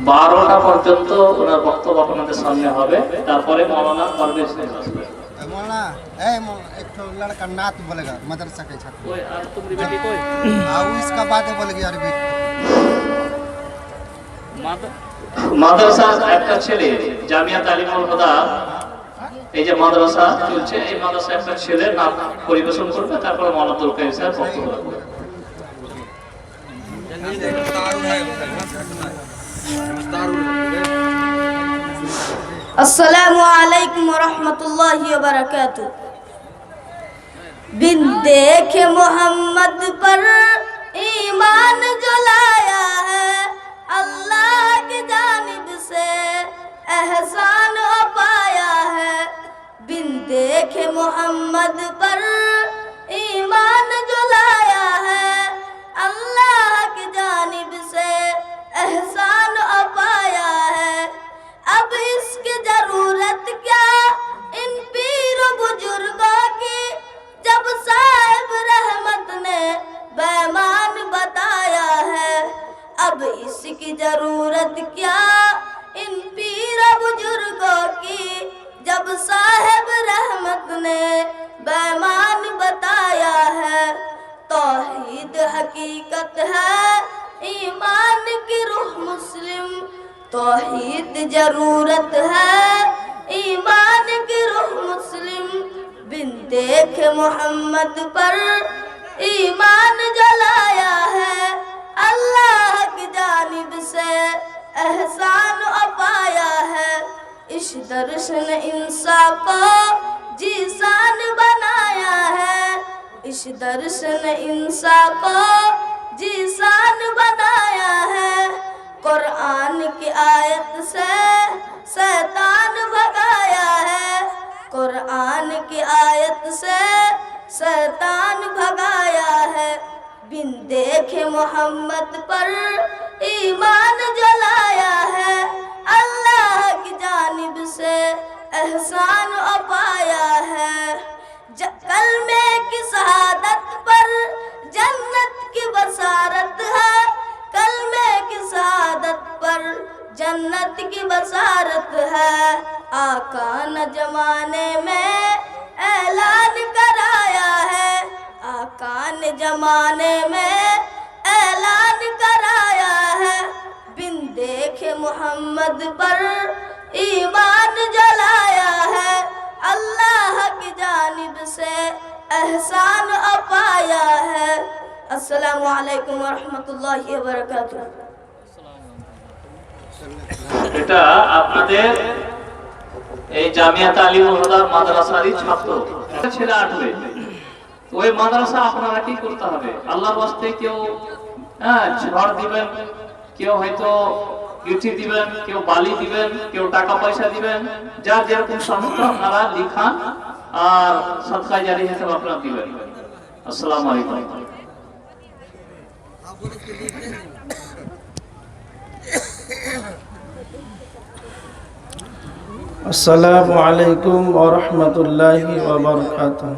12টা পর্যন্ত ওনার বক্তব্য আপনাদের সামনে হবে, তারপরে মৌলানা পারভেজ আসবে। मौलाना एक तो लड़का नात बोलेगा मदरसा के छात्र कोई और तुम्हारी बेटी कोई इसका बात बोलेगी अरबी মাদ্রাসা একটা ছেলে জামিয়া তালিমুল হুদা, এই যে মাদ্রাসা চলছে, এই মাদ্রাসা একটা ছেলে নাম পরিবেশন করবে, তারপরে মৌলানা আব্দুল কাইয়ুম স্যার বক্তব্য রাখবে। अस्सलामु अलैकुम वरहमतुल्लाहि वबरकातुह। बिन देखे मोहम्मद पर ईमान जो लाया है, अल्लाह की जानिब से एहसान पाया है। बिन देखे मोहम्मद पर ईमान जो लाया है, अल्लाह की जानिब से एहसान पाया है। अब इसकी जरूरत क्या इन पीर बुजुर्गों की, जब साहिब रहमत ने बैमान बताया है। अब इसकी जरूरत क्या इन पीर बुजुर्गों की, जब साहिब रहमत ने बैमान बताया है। तौहीद हकीकत है, ईमान की रूह मुस्लिम, तौहीद जरूरत है, ईमान की रूह मुस्लिम। बिन देखे मोहम्मद पर ईमान जलाया है, अल्लाह की जानिब से एहसान पाया है। इस दर्शन इंसाफ को जीसान बनाया है, इस दर्शन इंसाफ को जीसान बनाया है। कुरान की आयत से शैतान भगाया है, कुरान की आयत से शैतान भगाया है। बिन देखे मोहम्मद पर ईमान जलाया है, अल्लाह की जानिब से एहसान पाया है। कलमे की शहादत पर जन्नत की बसारत है, कलमे की शहादत पर जन्नत की बसारत है। आका न जमाने में ऐलान कराया है, आका ने जमाने में ऐलान कराया है। बिन देखे मोहम्मद पर ईमान जलाया है, अल्लाह की जानिब से एहसान पाया है। अस्सलामु अलैकुम वरहमतुल्लाहि वबरकातुह। এটা আপনাদের এই জামিয়া তালিমুল হুদা মাদ্রাসারই ছাত্র ছেলে আসবে, ওই মাদ্রাসা আপনারা কি করতে হবে, আল্লাহর ওয়াস্তে কেউ ঝড় দিবেন, কেউ হয়তো ইউটি দিবেন, কেউ বালি দিবেন, কেউ টাকা পয়সা দিবেন, যার যেরকম সামর্থ্য আপনারা লিখান আর সদকা জারি হিসেবে আপনারা দিবেন। আসসালামু আলাইকুম। अस्सलामु अलैकुम व रहमतुल्लाहि व बरकातुहू।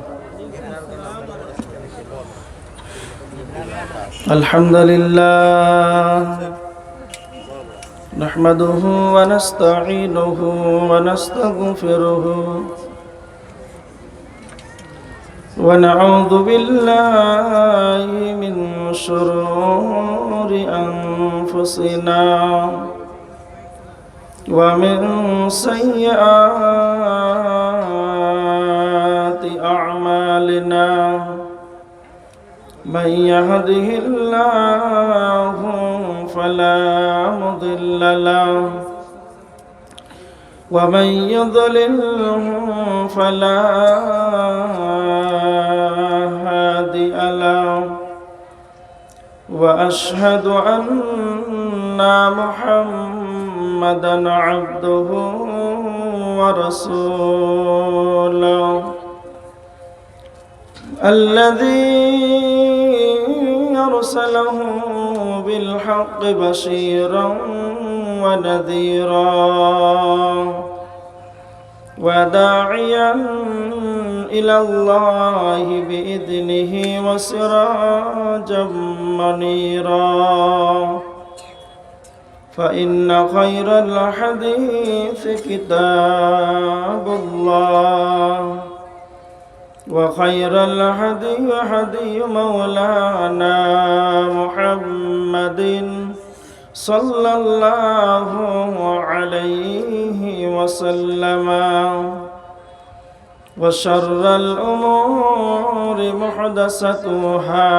अल्हम्दुलिल्लाह नहमदुहु व नस्तईनुहु व नस्तगफिरुहु व नऊज़ु बिल्लाहि मिन शुरूरि अनफुसिना ومن سيئات أعمالنا من يهده الله فلا مضل له ومن يضلله فلا هادي له وأشهد أن محمدًا عبده ورسوله الذي أرسله بالحق بشيرا ونذيرا وداعيا إلى الله بإذنه وسراجا منيرا فإن خير الحديث كتاب الله وخير الهدي هدي مولانا محمد صلى الله عليه وسلم وشر الأمور محدثاتها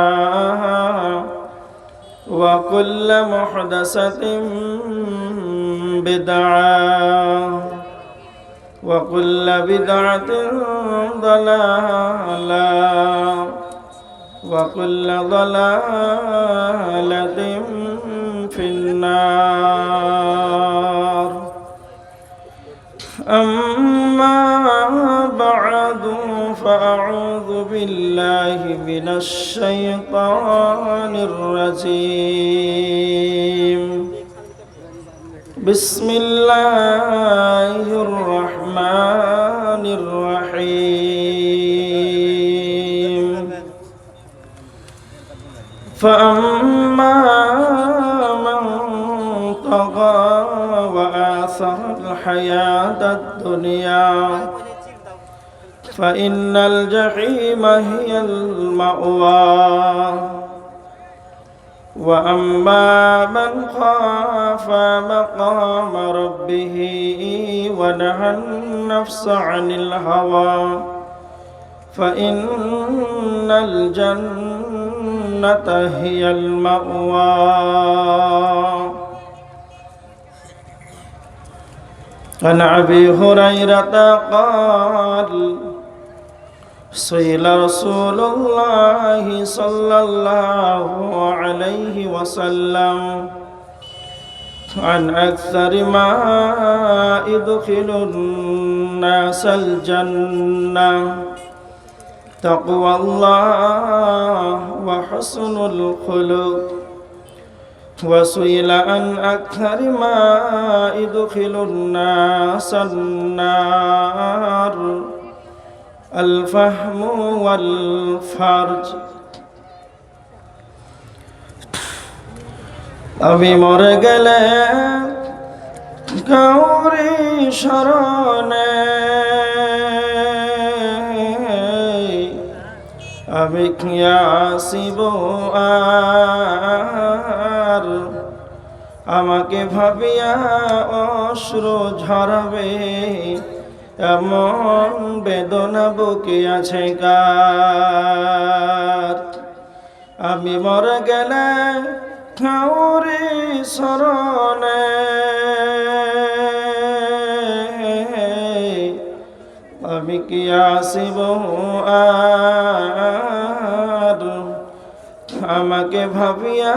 وكل محدثة بدعة وكل بدعة ضلالة وكل ضلالة في النار أما بعد فأعوذ بالله من الشيطان الرجيم بسم الله الرحمن الرحيم فأما من طغى وآثر الحياة الدنيا فإن الجحيم هي المأوى وأما من خاف مقام ربه ونهى النفس عن الهوى فإن الجنة هي المأوى عن أبي هريرة قال سئل رسول الله صلى الله عليه وسلم عن أكثر ما يدخل الناس الجنة تقوى الله وحسن الخلق وسئل عن أكثر ما يدخل الناس النار الفهم والفرج আমি মরে গেলে গৌরী শরণে আমি কি আসিব আর আমাকে ভাবিয়া অশ্রু ঝরাবে এমন বেদনা বুকে আছে কার আমি মরে গেলে কাউরি শরণে আমি কি আসিব আর আমাকে ভাবিয়া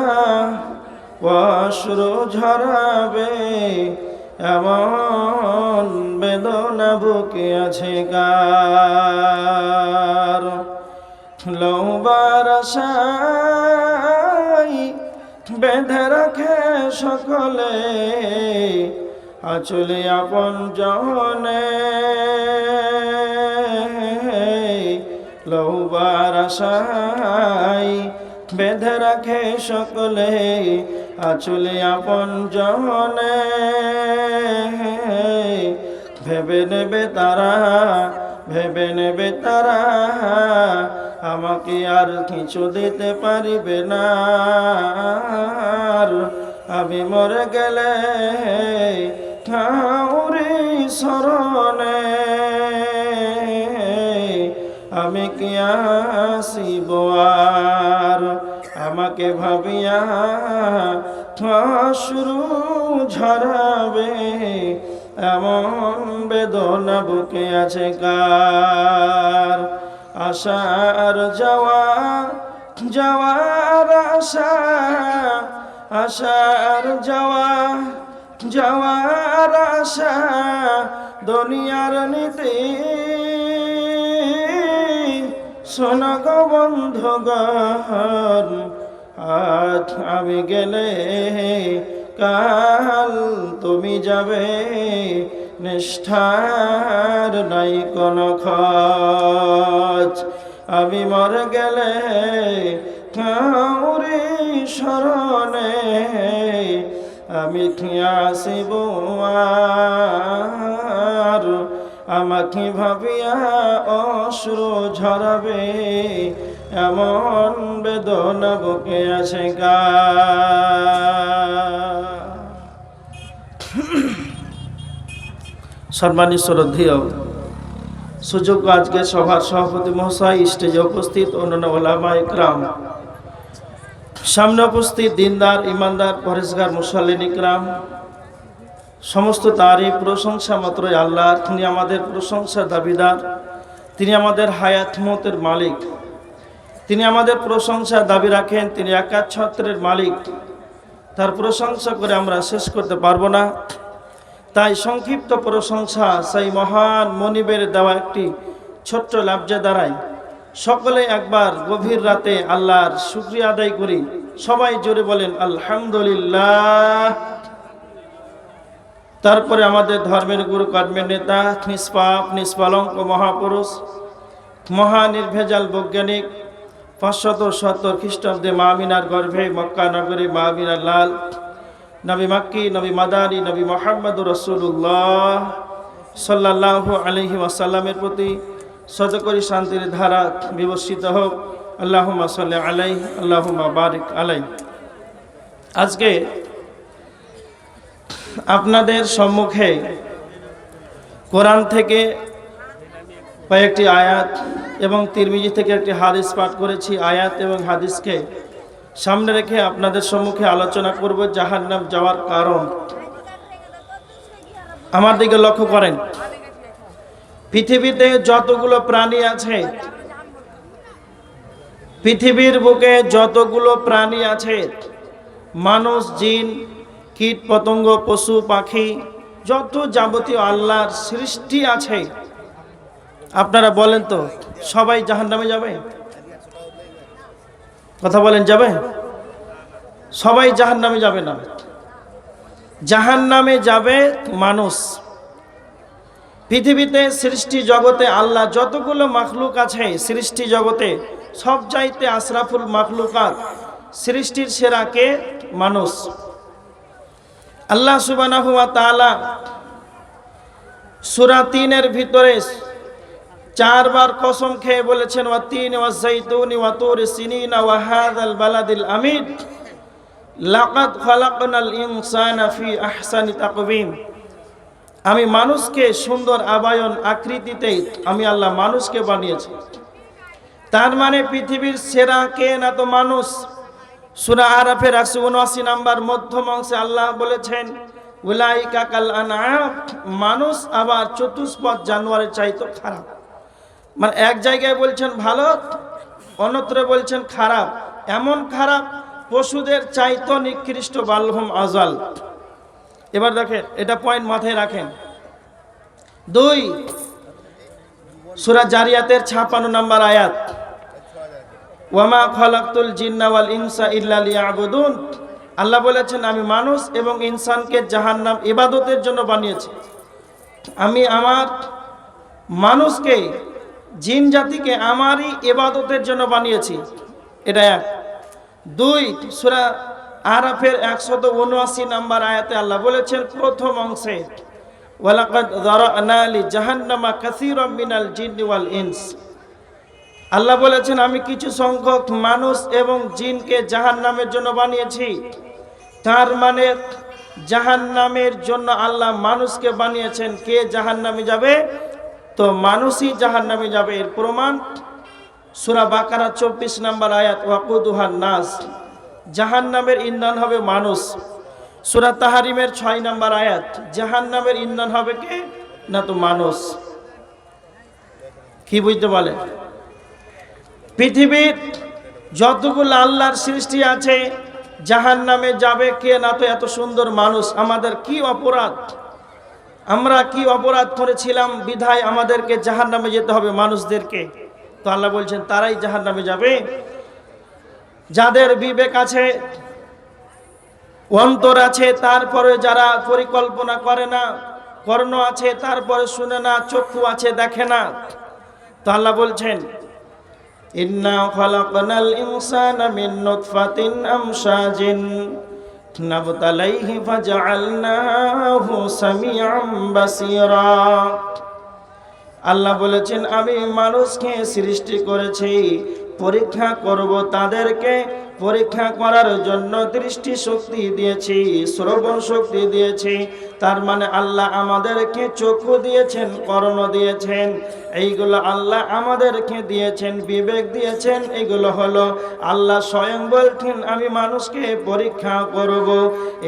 অশ্রু ঝরাবে এমন বেদনা বুকে আছে কার লৌবার আশায় বেঁধে রাখে সকলে আঁচলে আপন জনে লৌবার আশায় বেঁধে রাখে সকলে আঁচলে আপন জনে ভেবে নেবে তারা আমাকে আর কিছু দিতে পারিবে না আমি মরে গেলে কাউরি শরণে আমি কি আসিব আর আমাকে ভাবিয়া অশ্রু ঝরাবে এমন বেদনা বুকে আছে কার আশার যাওয়ার আশা আশার যাওয়ার আশা দুনিয়ার নীতি শোন গো বন্ধুগণ আজ আমি গেলে কাল তুমি যাবে নিষ্ঠার নাই কোনো খোঁজ আমি মরে গেলে কাউরি শরণে আমি কি আসিব আর আমাকে ভাবিয়া অশ্রু ঝরাবে এমন বেদনা বুকে আছে গা। সম্মানিত শ্রদ্ধেয় সুযোগ্য আজকে সভার সভাপতি মহাশয়, স্টেজে উপস্থিত অন্যান্য ওলামা ইকরাম, সামনে উপস্থিত দিনদার ইমানদার পরেশগার মুসাল্লিন ইকরাম, সমস্ত তারিফ প্রশংসা মাত্রই আল্লাহ। তিনি আমাদের প্রশংসার দাবিদার, তিনি আমাদের হায়াত মতের মালিক, তিনি আমাদের প্রশংসার দাবি রাখেন। তিনি একার ছত্রের মালিক, তার প্রশংসা করে আমরা শেষ করতে পারবো না। তাই সংক্ষিপ্ত প্রশংসা সেই মহান মনিবের দেওয়া একটি ছোট্ট লাফজা দ্বারাই সকলে একবার গভীর রাতে আল্লাহর শুকরিয়া আদায় করি। সবাই জোরে বলেন আলহামদুলিল্লাহ। তারপরে আমাদের ধর্মের গুরু, কর্মের নেতা, নিষ্পাপ নিষ্কলঙ্ক মহাপুরুষ, মহানির্ভেজাল বৈজ্ঞানিক, 570 খ্রিস্টাব্দে মা আমিনার গর্ভে মক্কা নগরে মা আমিনার লাল নবী মাক্কি, নবী মাদানী, নবী মুহাম্মদুর রাসূলুল্লাহ সাল্লাল্লাহু আলাইহি ওয়াসাল্লামের প্রতি সদকরি শান্তির ধারা বিবর্ষিত হোক। আল্লাহুম্মা সাল্লি আলাইহি, আল্লাহুম্মা বারিক আলাইহি। আজকে আপনাদের সম্মুখে কোরআন থেকে কয়েকটি আয়াত এবং তিরমিজি থেকে একটি হাদিস পাঠ করেছি। আয়াত এবং হাদিসকে সামনে রেখে আপনাদের সম্মুখে আলোচনা করব জাহান্নাম যাওয়ার কারণ। আমার দিকে লক্ষ্য করেন, পৃথিবীতে যতগুলো প্রাণী আছে, পৃথিবীর বুকে যতগুলো প্রাণী আছে, মানুষ, জিন, কীট পতঙ্গ, পশু পাখি, যত যাবতীয় আল্লাহর সৃষ্টি আছে, আপনারা বলেন তো সবাই জাহান্নামে যাবে? কথা বলেন, যাবে? সবাই জাহান্নামে যাবে না। জাহান্নামে যাবে মানুষ। পৃথিবীতে সৃষ্টি জগতে আল্লাহ যতগুলো মাখলুক আছে সৃষ্টি জগতে, সব চাইতে আশরাফুল মাখলুকাত, সৃষ্টির সেরা কে? মানুষ। আল্লাহ সুবহানাহু ওয়া তাআলা সূরা 3-এর ভিতরে 4 বার কসম খেয়ে বলেছেন, ওয়া তিন ওয়া যাইতুন ওয়া তুর সিনিন ওয়া হাযাল বালাদিল আমিন লাকাদ খালাকনাল ইনসানা ফি আহসানি তাকওয়িম। আমি মানুষকে সুন্দর আবায়ন আকৃতিতে আমি আল্লাহ মানুষকে বানিয়েছি। তার মানে পৃথিবীর সেরা কে না তো মানুষ। সূরা আরাফের 179 নম্বর মধ্যম অংশে আল্লাহ বলেছেন, উলাইকা কাল আনআম, মানুষ আবার চতুষ্পদ জানোয়ারের চাইতে খারাপ। মানে এক জায়গায় বলছেন ভালো, অন্যত্র বলছেন খারাপ। এমন খারাপ পশুদের চাইতে নিকৃষ্ট, বালহুম আজাল। এবার দেখেন, এটা পয়েন্ট মাথায় রাখেন। 2 সূরা জারিয়াতের 56 নম্বর আয়াত, ওয়ামা খালাকতুল জিন্না ওয়াল ইনসা ইল্লা লিয়াবুদুন। আল্লাহ বলেছেন, আমি মানুষ এবং ইনসানকে জাহান্নাম ইবাদতের জন্য বানিয়েছি। আমি আমার মানুষকে, জিন জাতিকে আমারই ইবাদতের জন্য বানিয়েছি। এটা 1। 2 সূরা আরাফের 179 নম্বর আয়াতে আল্লাহ বলেছেন প্রথম অংশে, ওয়ালাকাদ যারানা লি জাহান্নামা কাসীরাম মিনাল জিন্নি ওয়াল ইনস। আল্লাহ বলেছেন, আমি কিছু সংখ্যক মানুষ এবং জিনকে জাহান্নামের জন্য বানিয়েছি। তার মানে জাহান্নামের জন্য আল্লাহ মানুষকে বানিয়েছেন। কে জাহান্নামে যাবে? তো মানুষই জাহান্নামে যাবে। এর প্রমাণ সূরা বাকারা 24 নম্বর আয়াত, ওয়াকুদুহান নাস, জাহান্নামের ইন্ধন হবে মানুষ। সূরা তাহরিমের 6 নম্বর আয়াত, জাহান্নামের ইন্ধন হবে কে না তো মানুষ। কি বুঝতে বলে? পৃথিবীর যতগুলো আল্লাহর সৃষ্টি আছে জাহান্নামে যাবে কে না তো এত সুন্দর মানুষ। আমাদের কি অপরাধ, আমরা কি অপরাধ করেছিলাম বিধায় আমাদেরকে জাহান্নামে যেতে হবে মানুষদেরকে? তো আল্লাহ বলছেন তারাই জাহান্নামে যাবে। যাদের বিবেক আছে, অন্তর আছে, তারপরে যারা পরিকল্পনা করে না, কর্ণ আছে তারপরে শুনে না, চক্ষু আছে দেখে না। তো আল্লাহ বলছেন, ইন্না খালাকনাল ইনসানা মিন নুতফাতিন আমশাজিন নাবতালাইহি ফাজআলনাহু সামিআম বাসীরা। আল্লাহ বলেছেন আমি মানুষকে সৃষ্টি করেছি, পরীক্ষা করব তাদেরকে, পরীক্ষা করার জন্য দৃষ্টি শক্তি দিয়েছি, শ্রবণ শক্তি দিয়েছি। তার মানে আল্লাহ আমাদেরকে চক্ষু দিয়েছেন, কর্ণ দিয়েছেন, এইগুলো আল্লাহ আমাদেরকে দিয়েছেন, বিবেক দিয়েছেন। এগুলো হলো আল্লাহ স্বয়ং বলছেন আমি মানুষকে পরীক্ষা করব।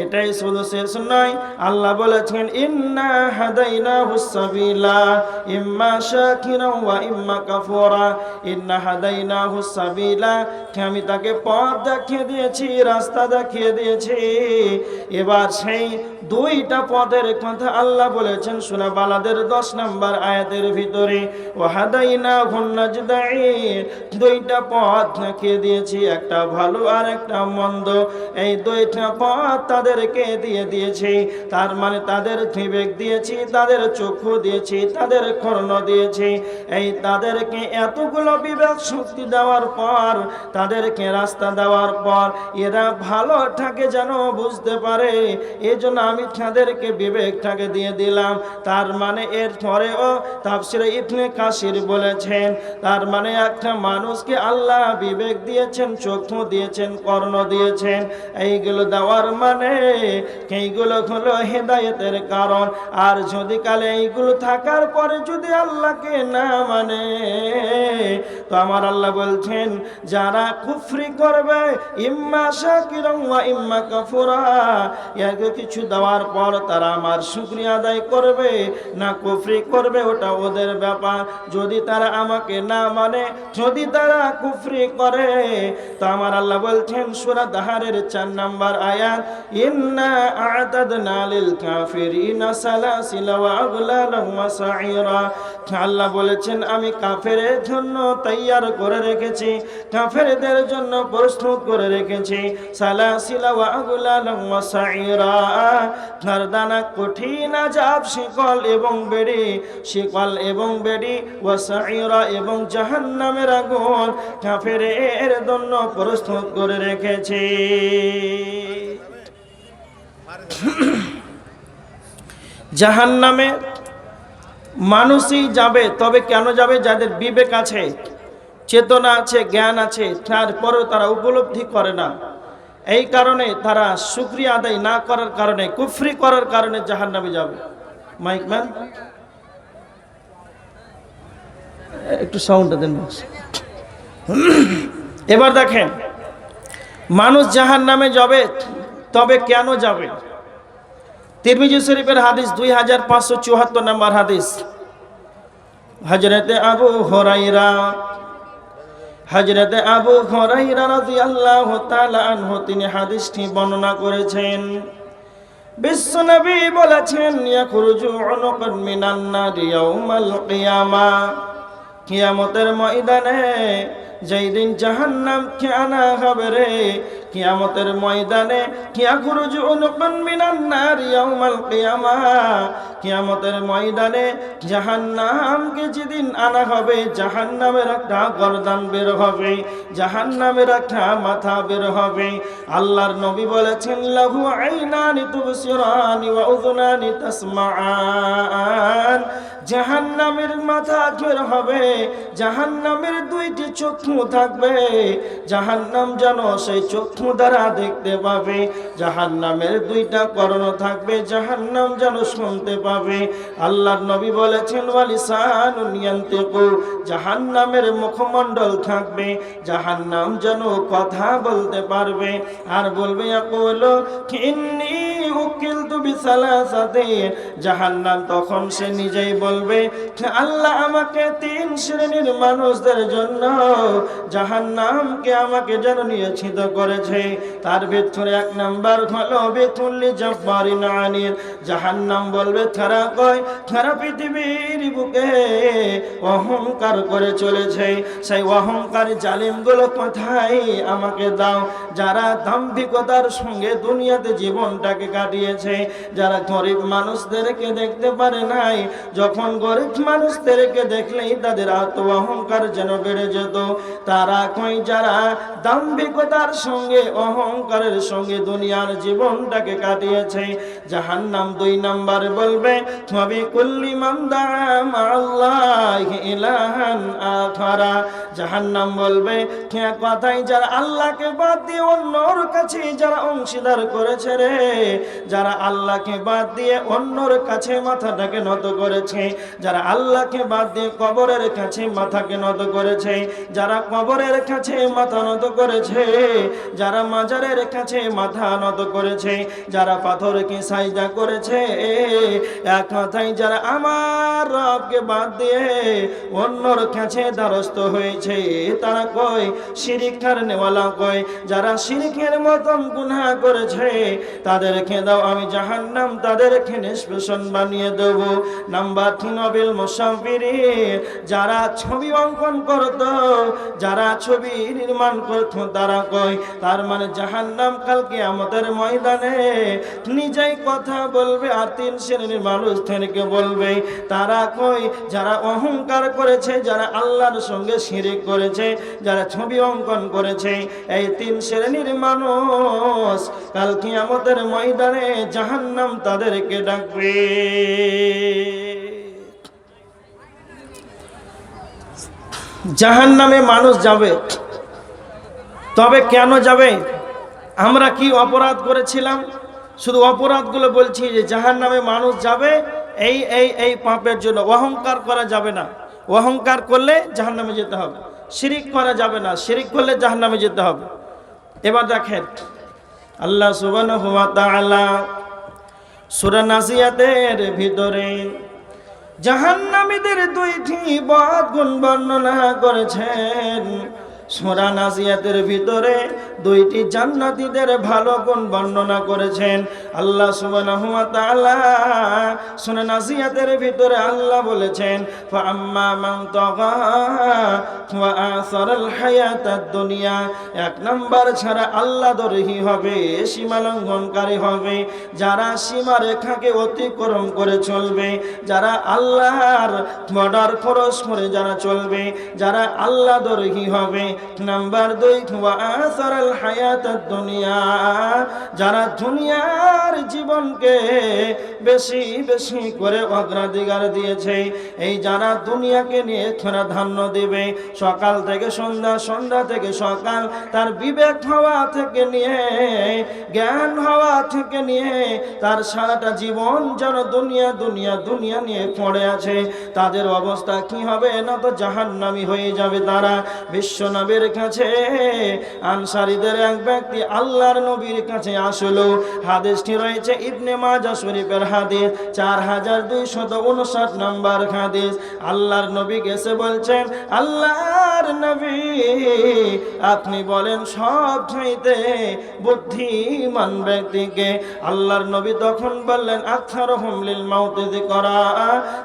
এটাই শুধু শেষ নয়, আল্লাহ বলেছেন ইন্না হাদাইনাহুস সাবিলা ইম্মা শাকিরা ওয়া ইম্মা কাফুরা। ইন্না হাদাইনাহুস সাবিলা, আমি তাকে পথ দেখিয়ে দিয়েছি, রাস্তা দেখিয়ে দিয়েছি। এবার সেই দুইটা পথের কথা আল্লাহ বলেছেন সূরা বালাদের 10 নম্বর আয়াতের ভিতরে, ওয়াহাদাইনাহুন নাজদাইন, দুইটা পথ দেখিয়ে দিয়েছি, একটা ভালো আর একটা মন্দ। এই দুইটা পথ তাদেরকে দিয়ে দিয়েছি। তার মানে তাদের বিবেক দিয়েছি, তাদের চক্ষু দিয়েছি, তাদের কর্ণ দিয়েছি। এই তাদেরকে এতগুলো বিবেক শক্তি দেওয়ার পর, তাদেরকে রাস্তা দেওয়ার পর এরা ভালোটাকে যেন বুঝতে পারে, এজন্য আমি তাদেরকে বিবেকটাকে দিয়ে দিলাম। তার মানে এর পরেও তাফসীরে ইবনে কাসির বলেছেন, তার মানে একটা মানুষকে আল্লাহ বিবেক দিয়েছেন, চক্ষু দিয়েছেন, কর্ণ দিয়েছেন। এইগুলো দেওয়ার মানে এইগুলো হলো হেদায়েতের কারণ। আর যদি কালে এইগুলো থাকার পরে যদি আল্লাহকে না মানে, তো আমার আল্লাহ বলছেন যারা কুফরি করবে ইম্মা শাকিরা ওয়া ইম্মা কাফুরা, এর কিছু দেওয়ার পর তারা আমার শুকরিয়া আদায় করবে না কুফরি করবে, ওটা ওদের ব্যাপার। যদি তারা আমাকে না মানে, যদি তারা কুফরি করে, তো আমার আল্লাহ বলছেন সূরা দাহারের 4 নম্বর আয়াত, ইন্না আ'তাদনা লিল কাফিরিনা সালাসিলা ওয়া আগলালা ওয়া সাঈরা। আল্লাহ বলেছেন আমি কাফেরের জন্য তৈয়ার করে রেখেছি, কাফেরদের জন্য প্রস্তুত করে রেখেছি সালাসিলা ওয়া আগলালা ওয়া সাঈরা, দানা কঠিন আযাব, শিকল এবং বেড়ি, শিকল এবং বেড়ি, ওয়া সাঈরা এবং জাহান্নামের আগুন কাফেরের জন্য প্রস্তুত করে রেখেছি। জাহান্নামে মানুষই যাবে, তবে কেন যাবে? যাদের বিবেক আছে, চেতনা আছে, জ্ঞান আছে, তারপরেও তারা উপলব্ধি করে না। এই কারণে তারা শুকরিয়া আদায় না করার কারণে, কুফরি করার কারণে জাহান্নামে যাবে। মাইকম্যান একটু সাউন্ডটা দেন। এবার দেখেন মানুষ জাহান্নামে যাবে, তবে কেন যাবে? তিরমিজি শরীফের হাদিস 2574 নম্বর হাদিস, হযরতে আবু হুরায়রা রাদিয়াল্লাহু তাআলা আনহু তিনি হাদিসটি বর্ণনা করেছেন। বিশ্বনবী বলেছেন ইয়াখরুজু উনুকুন মিনান নার ইয়াউমাল কিয়ামা, কিয়ামতের ময়দানে যেই দিন জাহান্নামকে আনা হবে রে, কিয়ামতের ময়দানে ইয়াখরুজু উনুকুন মিনান নার ইয়াউমাল কিয়ামা, কিয়ামতের ময়দানে জাহান্নামকে যেদিন আনা হবে, জাহান্নামের একটা গর্দান বের হবে, জাহান্নামের একটা মাথা বের হবে। আল্লাহর নবী বলেছেন লাহু আইনানি তুবসিরানি ওয়া উযুনানি তাসমাআন, জাহান্নামের মাথা বের হবে, জাহান্নামের দুইটি চক্ষু থাকবে, জাহান্নাম যেন সেই চক্ষু দ্বারা দেখতে পাবে, জাহান্নামের দুইটা কর্ণ থাকবে, জাহান্নাম যেন শুনতে পাবে। আল্লাহর নবী বলেছেন ওয়ালিসানুন ইয়ান্তিকু, জাহান্নামের মুখমণ্ডল থাকবে, জাহান্নাম যেন কথা বলতে পারবে আর বলবে ইয়াকুলু ইন্নী উকিলতু বিসালাসাতিন, জাহান্নাম তখন সে নিজেই বলবে আল্লাহ আমাকে 3 শ্রেণীর মানুষদের জন্য জাহান্নামকে আমাকে যেন নিয়োজিত করেছে। তার ভিতরে 1 নাম্বার হলো বিকুল্লি জাব্বারিন আনির, জাহান্নাম বলবে তারা পৃথিবীর বুকে অহংকার করে চলেছে, সেই অহংকারী জালিমগুলো কোথায় আমাকে দাও, যারা দাম্ভিকতার সঙ্গে দুনিয়াতে জীবনটাকে কাটিয়েছে, যারা গরিব মানুষদেরকে দেখতে পারে নাই, যখন যখন গরিব মানুষদেরকে দেখলেই তাদের আত্ম অহংকার যেন বেড়ে যেত। তারা কই যারা দাম্ভিকতার সঙ্গে অহংকারের সঙ্গে দুনিয়ার জীবনটাকে কাটিয়েছে, জাহান্নাম 2 নাম্বার বলবে তবে কুল্লি মান দাআ আল্লাহি ইলাহান আখারা। জাহান্নাম বলবে কে কথাই যারা আল্লাহকে বাদ দিয়ে অন্যর কাছে যারা অংশীদার করেছে রে, যারা আল্লাহকে বাদ দিয়ে অন্যর কাছে মাথাটাকে নত করেছে, যারা আল্লাহকে বাদ দিয়ে কবরের কাছে মাথাকে নত করেছে, যারা কবরের কাছে মাথা নত করেছে, যারা মাজারের কাছে মাথা নত করেছে, যারা পাথরকে সাজদা করেছে, এক কথাই যারা আমার রবকে বাদ দিয়ে অন্যর কাছে দ্বারস্থ হয়েছে, তারা কয় শিরিক করনেওয়ালা কয় যারা শিরিকের মতন গুনাহ করেছে তাদেরকে দাও আমি জাহান্নাম তাদেরকে নিষ্পেষণ বানিয়ে দেব। নাম্বার 3 নবিল মুসাফিরিন, যারা ছবি অঙ্কন করত, যারা ছবি নির্মাণ করত, তারা কয় তার মানে জাহান্নাম কাল কিয়ামতের ময়দানে নিজেই কথা বলবে আর 3 শ্রেণীর মানুষদেরকে বলবে। তারা কয় যারা অহংকার করেছে, যারা আল্লাহর সঙ্গে শিরিক করেছে, যারা ছবি অঙ্কন করেছে, এই 3 শ্রেণীর মানুষ কাল কিয়ামতের ময়দানে জাহান্নাম তাদেরকে ডাকবে। জাহান্নামে মানুষ যাবে, তবে কেন যাবে? আমরা কি অপরাধ করেছিলাম? শুধু অপরাধগুলো বলছি যে জাহান্নামে মানুষ যাবে এই এই এই পাপের জন্য। অহংকার করা যাবে না, অহংকার করলে জাহান্নামে যেতে হবে। শিরিক করা যাবে না, শিরিক করলে জাহান্নামে যেতে হবে। এবার দেখেন আল্লাহ সুবহানাহু ওয়া তাআলা সূরা নাজিয়াতের ভিতরে জাহান্নামীদের 2টি বদ গুণ বর্ণনা করেছেন। সূরা নাজিয়াতের ভিতরে 2টি জান্নাতীদের ভালো গুণ বর্ণনা করেছেন আল্লাহ সুবহানাহু ওয়া তাআলা। সূরা নাজিয়াতের ভিতরে আল্লাহ বলেছেন ফাআম্মা মান তাগা ওয়া আসারাল হায়াতাদ দুনিয়া, 1 নাম্বার ছাড়া আল্লাহ দরহি হবে, সীমা লঙ্ঘনকারী হবে, যারা সীমা রেখাকে অতিক্রম করে চলবে, যারা আল্লাহর বর্ডার ক্রস করে যারা চলবে, যারা আল্লাহ দরহি হবে। নাম্বার 2 ওয়া আসারাল হায়াতাদ দুনিয়া, যারা দুনিয়ার জীবনকে বেশি বেশি করে অগ্রাধিকার দিয়েছে। এই যারা দুনিয়াকে নিয়ে খেলা ধান্য দেবে, সকাল থেকে সন্ধ্যা, সন্ধ্যা থেকে সকাল, তার বিবেক হওয়া থেকে নিয়ে জ্ঞান হওয়া থেকে নিয়ে তার সারাটা জীবন যেন দুনিয়া দুনিয়া দুনিয়া নিয়ে পড়ে আছে, তাদের অবস্থা কি হবে? না তো জাহান্নামী হয়ে যাবে তারা। বিশ্বনবীর কাছে আনসারীদের এক ব্যক্তি আল্লাহর নবীর কাছে আসলো। হাদিসটি রয়েছে ইবনে মাজাহ শরীফের হাদিস 4259 নম্বর হাদিস। আল্লাহর নবী গেছে বলছেন আল্লাহর নবী আপনি বলেন সব চাইতে বুদ্ধিমান ব্যক্তিকে? আল্লাহর নবী তখন বললেন আকসারুহুম লিল মাউতি যিকরা,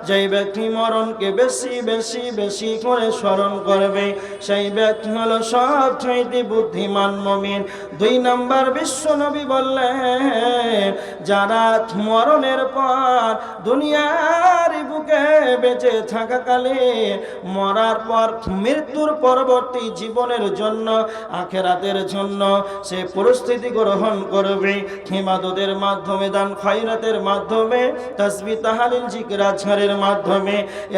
যেই ব্যক্তি মরণকে বেশি বেশি বেশি করে স্মরণ করবে সেই ব্যক্তি হলো সব চাইতে বুদ্ধিমান মুমিন। 2 নাম্বার বিশ্ব নবী বললেন যারা মরণের পর দুনিয়ার বুকে বেঁচে থাকাকালে মরার পর মৃত্যুর পরবর্তী জীবনের জন্য আখিরাতের জন্য সে পরিস্থিতি গ্রহণ করবে ইবাদতের মাধ্যমে, দান খয়রাতের মাধ্যমে, তাসবিহ তাহলিল জিকির আজকারের মাধ্যমে।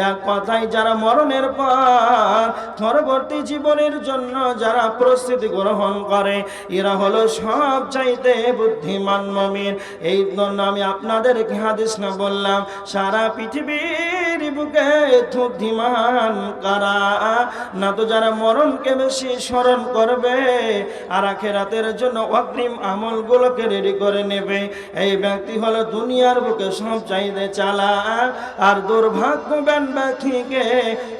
এক কথায় যারা মরণের পর পরবর্তী জীবনের জন্য যারা প্রস্তুতি গ্রহণ করে এরা হলো সব চাইতে বুদ্ধিমান মুমিন। এই জন্য আমি আপনাদেরকে হাদিস না বললাম সারা পৃথিবীর বুকে বুদ্ধিমান কারা? না তো যারা মরণকে বেশি স্মরণ করবে আর আখিরাতের জন্য অগ্রিম আমলগুলোকে রেডি করে নেবে, এই ব্যক্তি হলো দুনিয়ার বুকে সব চাইতে চালাক। আর দুর্ভাগ্যবান ব্যক্তিকে,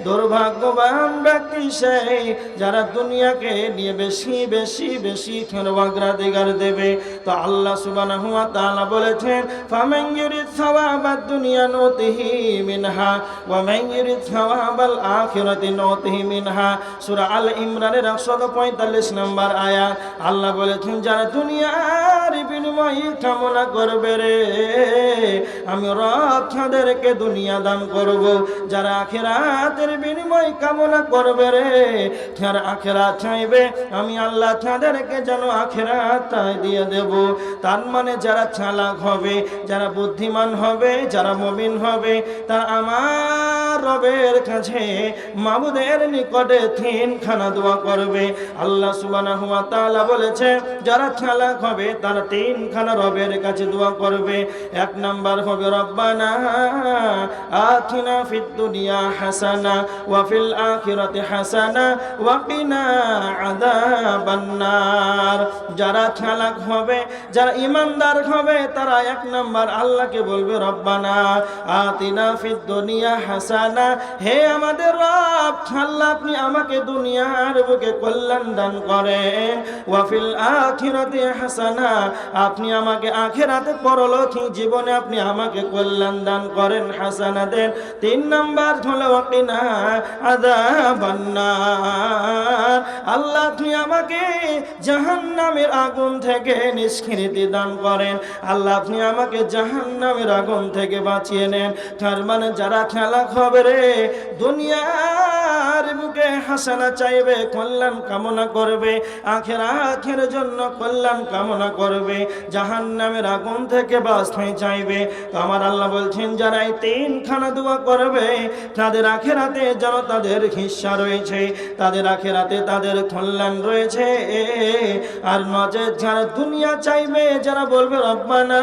দুর্ভাগ্যবান ব্যক্তি সেই যারা দুনিয়াকে নিয়ে বেশি বেশি বেশি অগ্রাধিকার দেবে। তো আল্লাহ সুবহানাহু ওয়া তাআলা বলেছেন ফামান ইউরিদ সাওয়াবাদ দুনিয়া নুতিহি মিনহা ওয়া মান ইউরিদ সাওয়াবাল আখিরাতি নুতিহি মিনহা। সূরা আল ইমরানের 145 নম্বর আয়াত। আল্লাহ বলেছেন যারা দুনিয়ার বিনিময় কামনা করবে রে, আমি রব তাদেরকে দুনিয়া দান করব। যারা আখিরাতের বিনিময় কামনা করবে রে, যারা আখিরাত চাইবে, আমি আল্লাহ তাদেরকে যেন আখিরাত দিয়ে দেব। তার মানে যারা চালাক হবে, যারা বুদ্ধিমান হবে, যারা মুমিন হবে, তারা আমার রবের কাছে মাবুদের নিকটে তিনখানা দোয়া করবে। আল্লাহ সুবহানাহু ওয়া তাআলা বলেছে যারা চালাক হবে তারা তিনখানা রবের কাছে দোয়া করবে। এক নাম্বার হবে রব্বানা আতিনা ফিদ দুনিয়া হাসানা ওয়া ফিল আখিরাতি হাসানা ওয়া কিনা আযাবান নার। যারা চালাক হবে, যারা ইমানদার হবে, তারা এক নাম্বার আল্লাহকে বলবে রব্বানা আতিনা ফিদ দুনিয়া হাসানা, হে আমাদের রব আল্লাহ আপনি আমাকে দুনিয়ার বুকে কল্যাণ দান করেন, ওয়া ফিল আখিরাতি হাসানা, আপনি আমাকে আখিরাতে পরলোকী জীবনে আপনি আমাকে কল্যাণ দান করেন, হাসানা দেন। তিন নাম্বার হলো ওয়া কিনা আযাবান নার, আল্লাহ আপনি আমাকে জাহান্নামের আগুন থেকে নিষ্কৃতি দান করেন, আল্লাহ আপনি আমাকে জাহান্নামের আগুন থেকে বাঁচিয়ে নেন। তার মানে যারা চালাক হবে রে, দুনিয়ার বুকে হাসানা চাইবে, কল্যাণ কামনা করবে, আখিরাতের জন্য কল্যাণ কামনা করবে, জাহান্নামের আগুন থেকে বাঁচতে চাইবে। তো আমার আল্লাহ বলছেন যারা এই তিনখানা দোয়া করবে তাদের আখিরাতে যেন তাদের হিস্সা রয়েছে, তাদের আখিরাতে তাদের কল্যাণ রয়েছে। আর নচেত যারা দুনিয়া চাইবে, যারা বলবে রব্বানা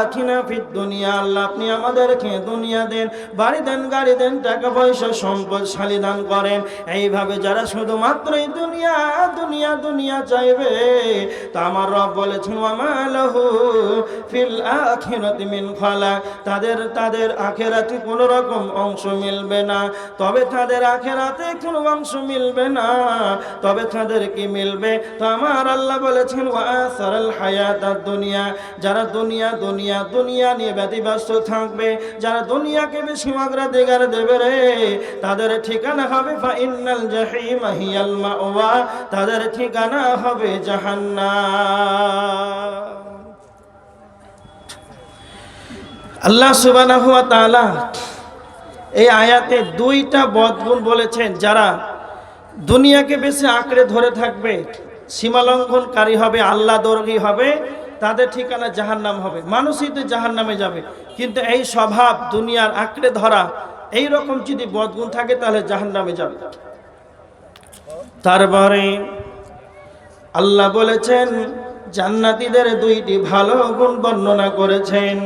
আতিনা ফিদ দুনিয়া, আল্লাহ আপনি আমাদেরকে দুনিয়া দেন, বাড়ি দেন, গাড়ি দেন, টাকা পয়সা সম্পদশালী দান করেন, এইভাবে যারা শুধুমাত্র এই দুনিয়া দুনিয়া দুনিয়া চাইবে, তা আমার রব বলেছেন ওয়া মা লাহু ফিল আখিরাতি মিন খালাক, তাদের আখিরাতে কোনো রকম অংশ মিলবে না। তবে তাদের আখিরাতে কোনো অংশ মিলবে না, তবে তাদের কি মিলবে? তো আমার আল্লাহ বলেছেন ওয়া আসারাল হায়াতাদ দুনিয়া, যারা দুনিয়া দুনিয়া দুনিয়া নিয়ে ব্যতিব্যস্ত থাকবে, যারা দুনিয়াকে বেশি অগ্রাধিকার দেবে রে, তাদের ঠিকানা হবে ফাইন্নাল জাহিমা হিয়াল মাওয়া, তাদের ঠিকানা হবে জাহান্নাম। আল্লাহ সুবহানাহু ওয়া তাআলা এই আয়াতে দুইটা বদগুণ বলেছেন, যারা দুনিয়াকে বেশি আঁকড়ে ধরে থাকবে, সীমালঙ্ঘনকারী হবে, আল্লাহ দরগী হবে, তাদের ঠিকানা জাহান্নাম হবে। মানুষই তো জাহান্নামে যাবে, কিন্তু এই স্বভাব দুনিয়ার আঁকড়ে ধরা, এই রকম যদি বদগুণ থাকে তাহলে জাহান্নামে যাবে। তারপরে আল্লাহ বলেছেন জান্নাতীদের দুইটি ভালো গুণ বর্ণনা করেছেন।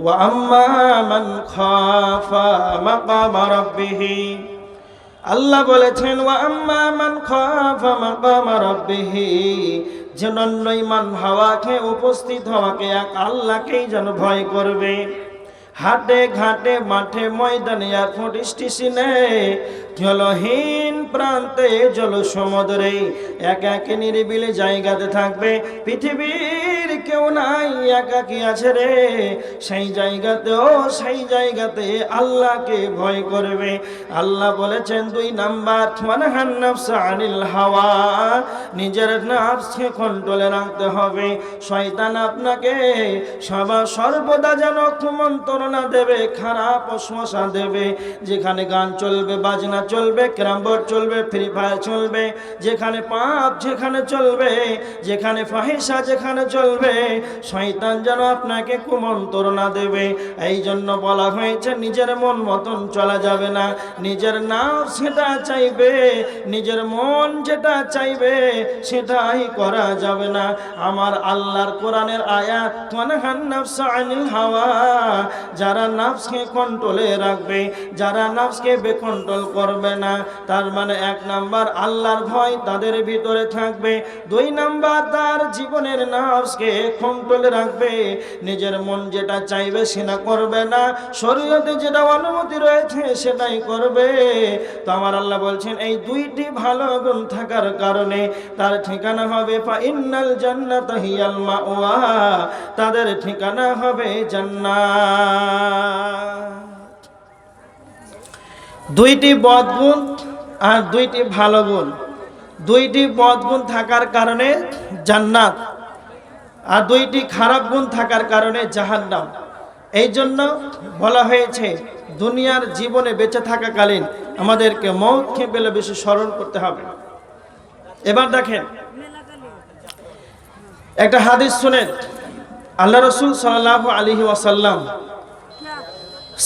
ওয়া আম্মা মান খাফা মাকাম রাব্বিহি, আল্লাহ বলেছেন ওয়া আম্মা মান খাফা মাকাম রাব্বিহি, যে নন্নইমান হাওয়াকে উপস্থিত হওয়াকে এক আল্লাহকেই যেন ভয় করবে। হাটে ঘাটে মাঠে ময়দানে এয়ারপোর্ট স্টেশনে জলহীন প্রান্তে জল সমুদ্রে একাকী নিরিবিলি জায়গাতে থাকবে, পৃথিবীর কেউ নাই, একাকী আছে রে, সেই জায়গাতে আল্লাহকে ভয় করবে। আল্লাহ বলেছেন দুই নাম্বার ওয়ানহান নাফসা আনিল হাওয়া, নিজের নফসকে কন্ট্রোলে রাখতে হবে। শয়তান আপনাকে সর্বদা যেন কুমন্ত্রণা দেবে, খারাপ অশ্বাসা দেবে, যেখানে গান চলবে, বাজনা চলবে, ক্যারামবোর্ড চলবে, ফ্রি ফায়ার চলবে, যেখানে পাপ যেখানে চলবে, যেখানে ফাহিশা যেখানে চলবে, শয়তান যেন আপনাকে কুমন্ত্রণা দেবে। এই জন্য বলা হয়েছে নিজের মন মতন চলা যাবে না, নিজের নাফস সেটা চাইবে, নিজের মন যেটা চাইবে সেটাই করা যাবে না। আমার আল্লাহর কোরআনের আয়াত ওয়ানহান নাফসা আনিল হাওয়া, যারা নাফসকে কন্ট্রোলে রাখবে, যারা নাফসকে বেকন্ট্রোল করবে না, তার মানে এক নাম্বার আল্লাহর ভয় তাদের ভিতরে থাকবে, দুই নাম্বার তার জীবনের নাফসকে কন্ট্রোলে রাখবে, নিজের মন যেটা চাইবে সেটা করবে না, শরীয়তে যেটা অনুমতি রয়েছে সেটাই করবে। তো আমার আল্লাহ বলছেন এই দুইটি ভালো গুণ থাকার কারণে তার ঠিকানা হবে ফাইন্নাল জান্নাতা হিয়াল মাওয়া, তাদের ঠিকানা হবে জান্নাত। দুইটি বদগুণ আর দুইটি ভালো গুণ, দুইটি বদগুণ থাকার কারণে জান্নাত। আর দুইটি খারাপ গুণ থাকার কারণে জাহান্নাম। এই জন্য বলা হয়েছে দুনিয়ার জীবনে বেঁচে থাকাকালীন আমাদেরকে মৌতকে পেলে বেশি স্মরণ করতে হবে। এবার দেখেন একটা হাদিস শুনেন। আল্লাহ রসুল সাল্লাল্লাহু আলাইহি ওয়াসাল্লাম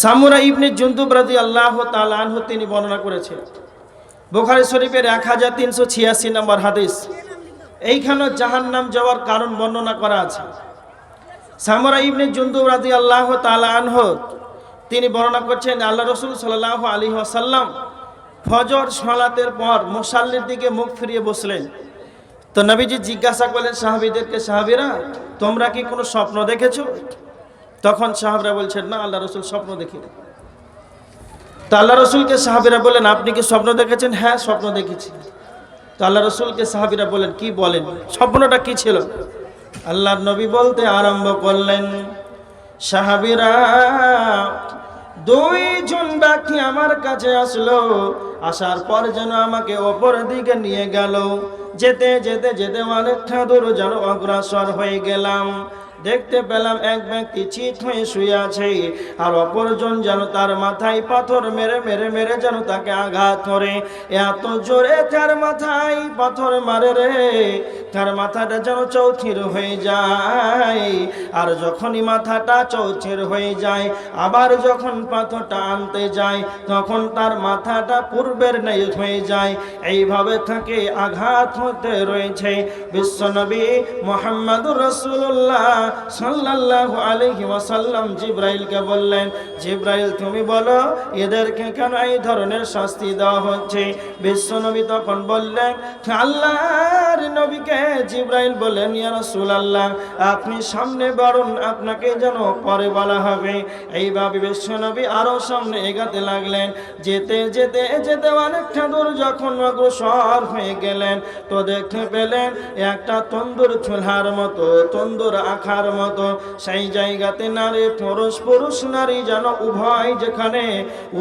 সামুরা ইবনে জুনদুব রাদিয়াল্লাহু তাআলা আনহু তিনি বর্ণনা করেছেন, বুখারী শরীফের 1386 নম্বর হাদিস। এইখানে জাহান্নাম যাওয়ার কারণ বর্ণনা করা আছে। সামুরা ইবনে জুনদুব রাদিয়াল্লাহু তাআলা আনহু তিনি বর্ণনা করছেন, আল্লাহ রসুল সাল্লাল্লাহু আলাইহি ওয়াসাল্লাম ফজর সালাতের পর মুসাল্লির দিকে মুখ ফিরিয়ে বসলেন। তো নবীজি জিজ্ঞাসা করলেন সাহাবীদেরকে, সাহাবীরা তোমরা কি কোনো স্বপ্ন দেখেছো? তখন সাহাবীরা বলছেন, না আল্লাহ রসুল স্বপ্ন দেখিনি। তো আল্লাহ রসুলকে সাহাবীরা বলেন, আপনি কি স্বপ্ন দেখেছেন? হ্যাঁ স্বপ্ন দেখেছি। তো আল্লাহ রসুলকে সাহাবীরা বলেন, কি বলেন, স্বপ্নটা কি ছিল? আল্লাহর নবী বলতে আরম্ভ করলেন, সাহাবীরা দুইজন ব্যক্তি আমার কাছে আসলো, আসার পর যেন আমাকে অপর দিকে নিয়ে গেল। যেতে যেতে যেতে অনেকটা দূর যেন অগ্রসর হয়ে গেলাম। দেখতে পেলাম এক ব্যক্তি চিত হয়ে শুয়ে আছে, আর অপরজন যেন তার মাথায় পাথর মেরে মেরে মেরে যেন তাকে আঘাত করে। এত জোরে তার মাথায় পাথর মারে রে, তার মাথাটা যেন চৌচির হয়ে যায়। আর যখনই মাথাটা চৌচির হয়ে যায়, আবার যখন পাথরটা আনতে যায়, তখন তার মাথাটা পূর্বের ন্যায় হয়ে যায়। এইভাবে তাকে আঘাত হতে রয়েছে। বিশ্বনবী মুহাম্মদুর রাসূলুল্লাহ সাল্লাল্লাহু আলাইহি ওয়াসাল্লাম জিবরাইলকে বললেন, জিবরাইল তুমি বলো এদেরকে কেন এই ধরনের শাস্তি দেওয়া হচ্ছে? বিশ্বনবী তখন বললেন, আল্লাহর নবীকে জিবরাইল বললেন, ইয়া রাসূলুল্লাহ আপনি সামনে বাড়ুন, আপনাকে যেন পরে বলা হবে। এইভাবে বিশ্বনবী আরো সামনে এগাতে লাগলেন। যেতে যেতে যেতে অনেকটা দূর যখন অগ্রসর হয়ে গেলেন, তো দেখতে পেলেন একটা তন্দুর চুলার মতো, তন্দুর আখার মতো, সেই জায়গাতে নারী পুরুষ নারী যেন উভয় যেখানে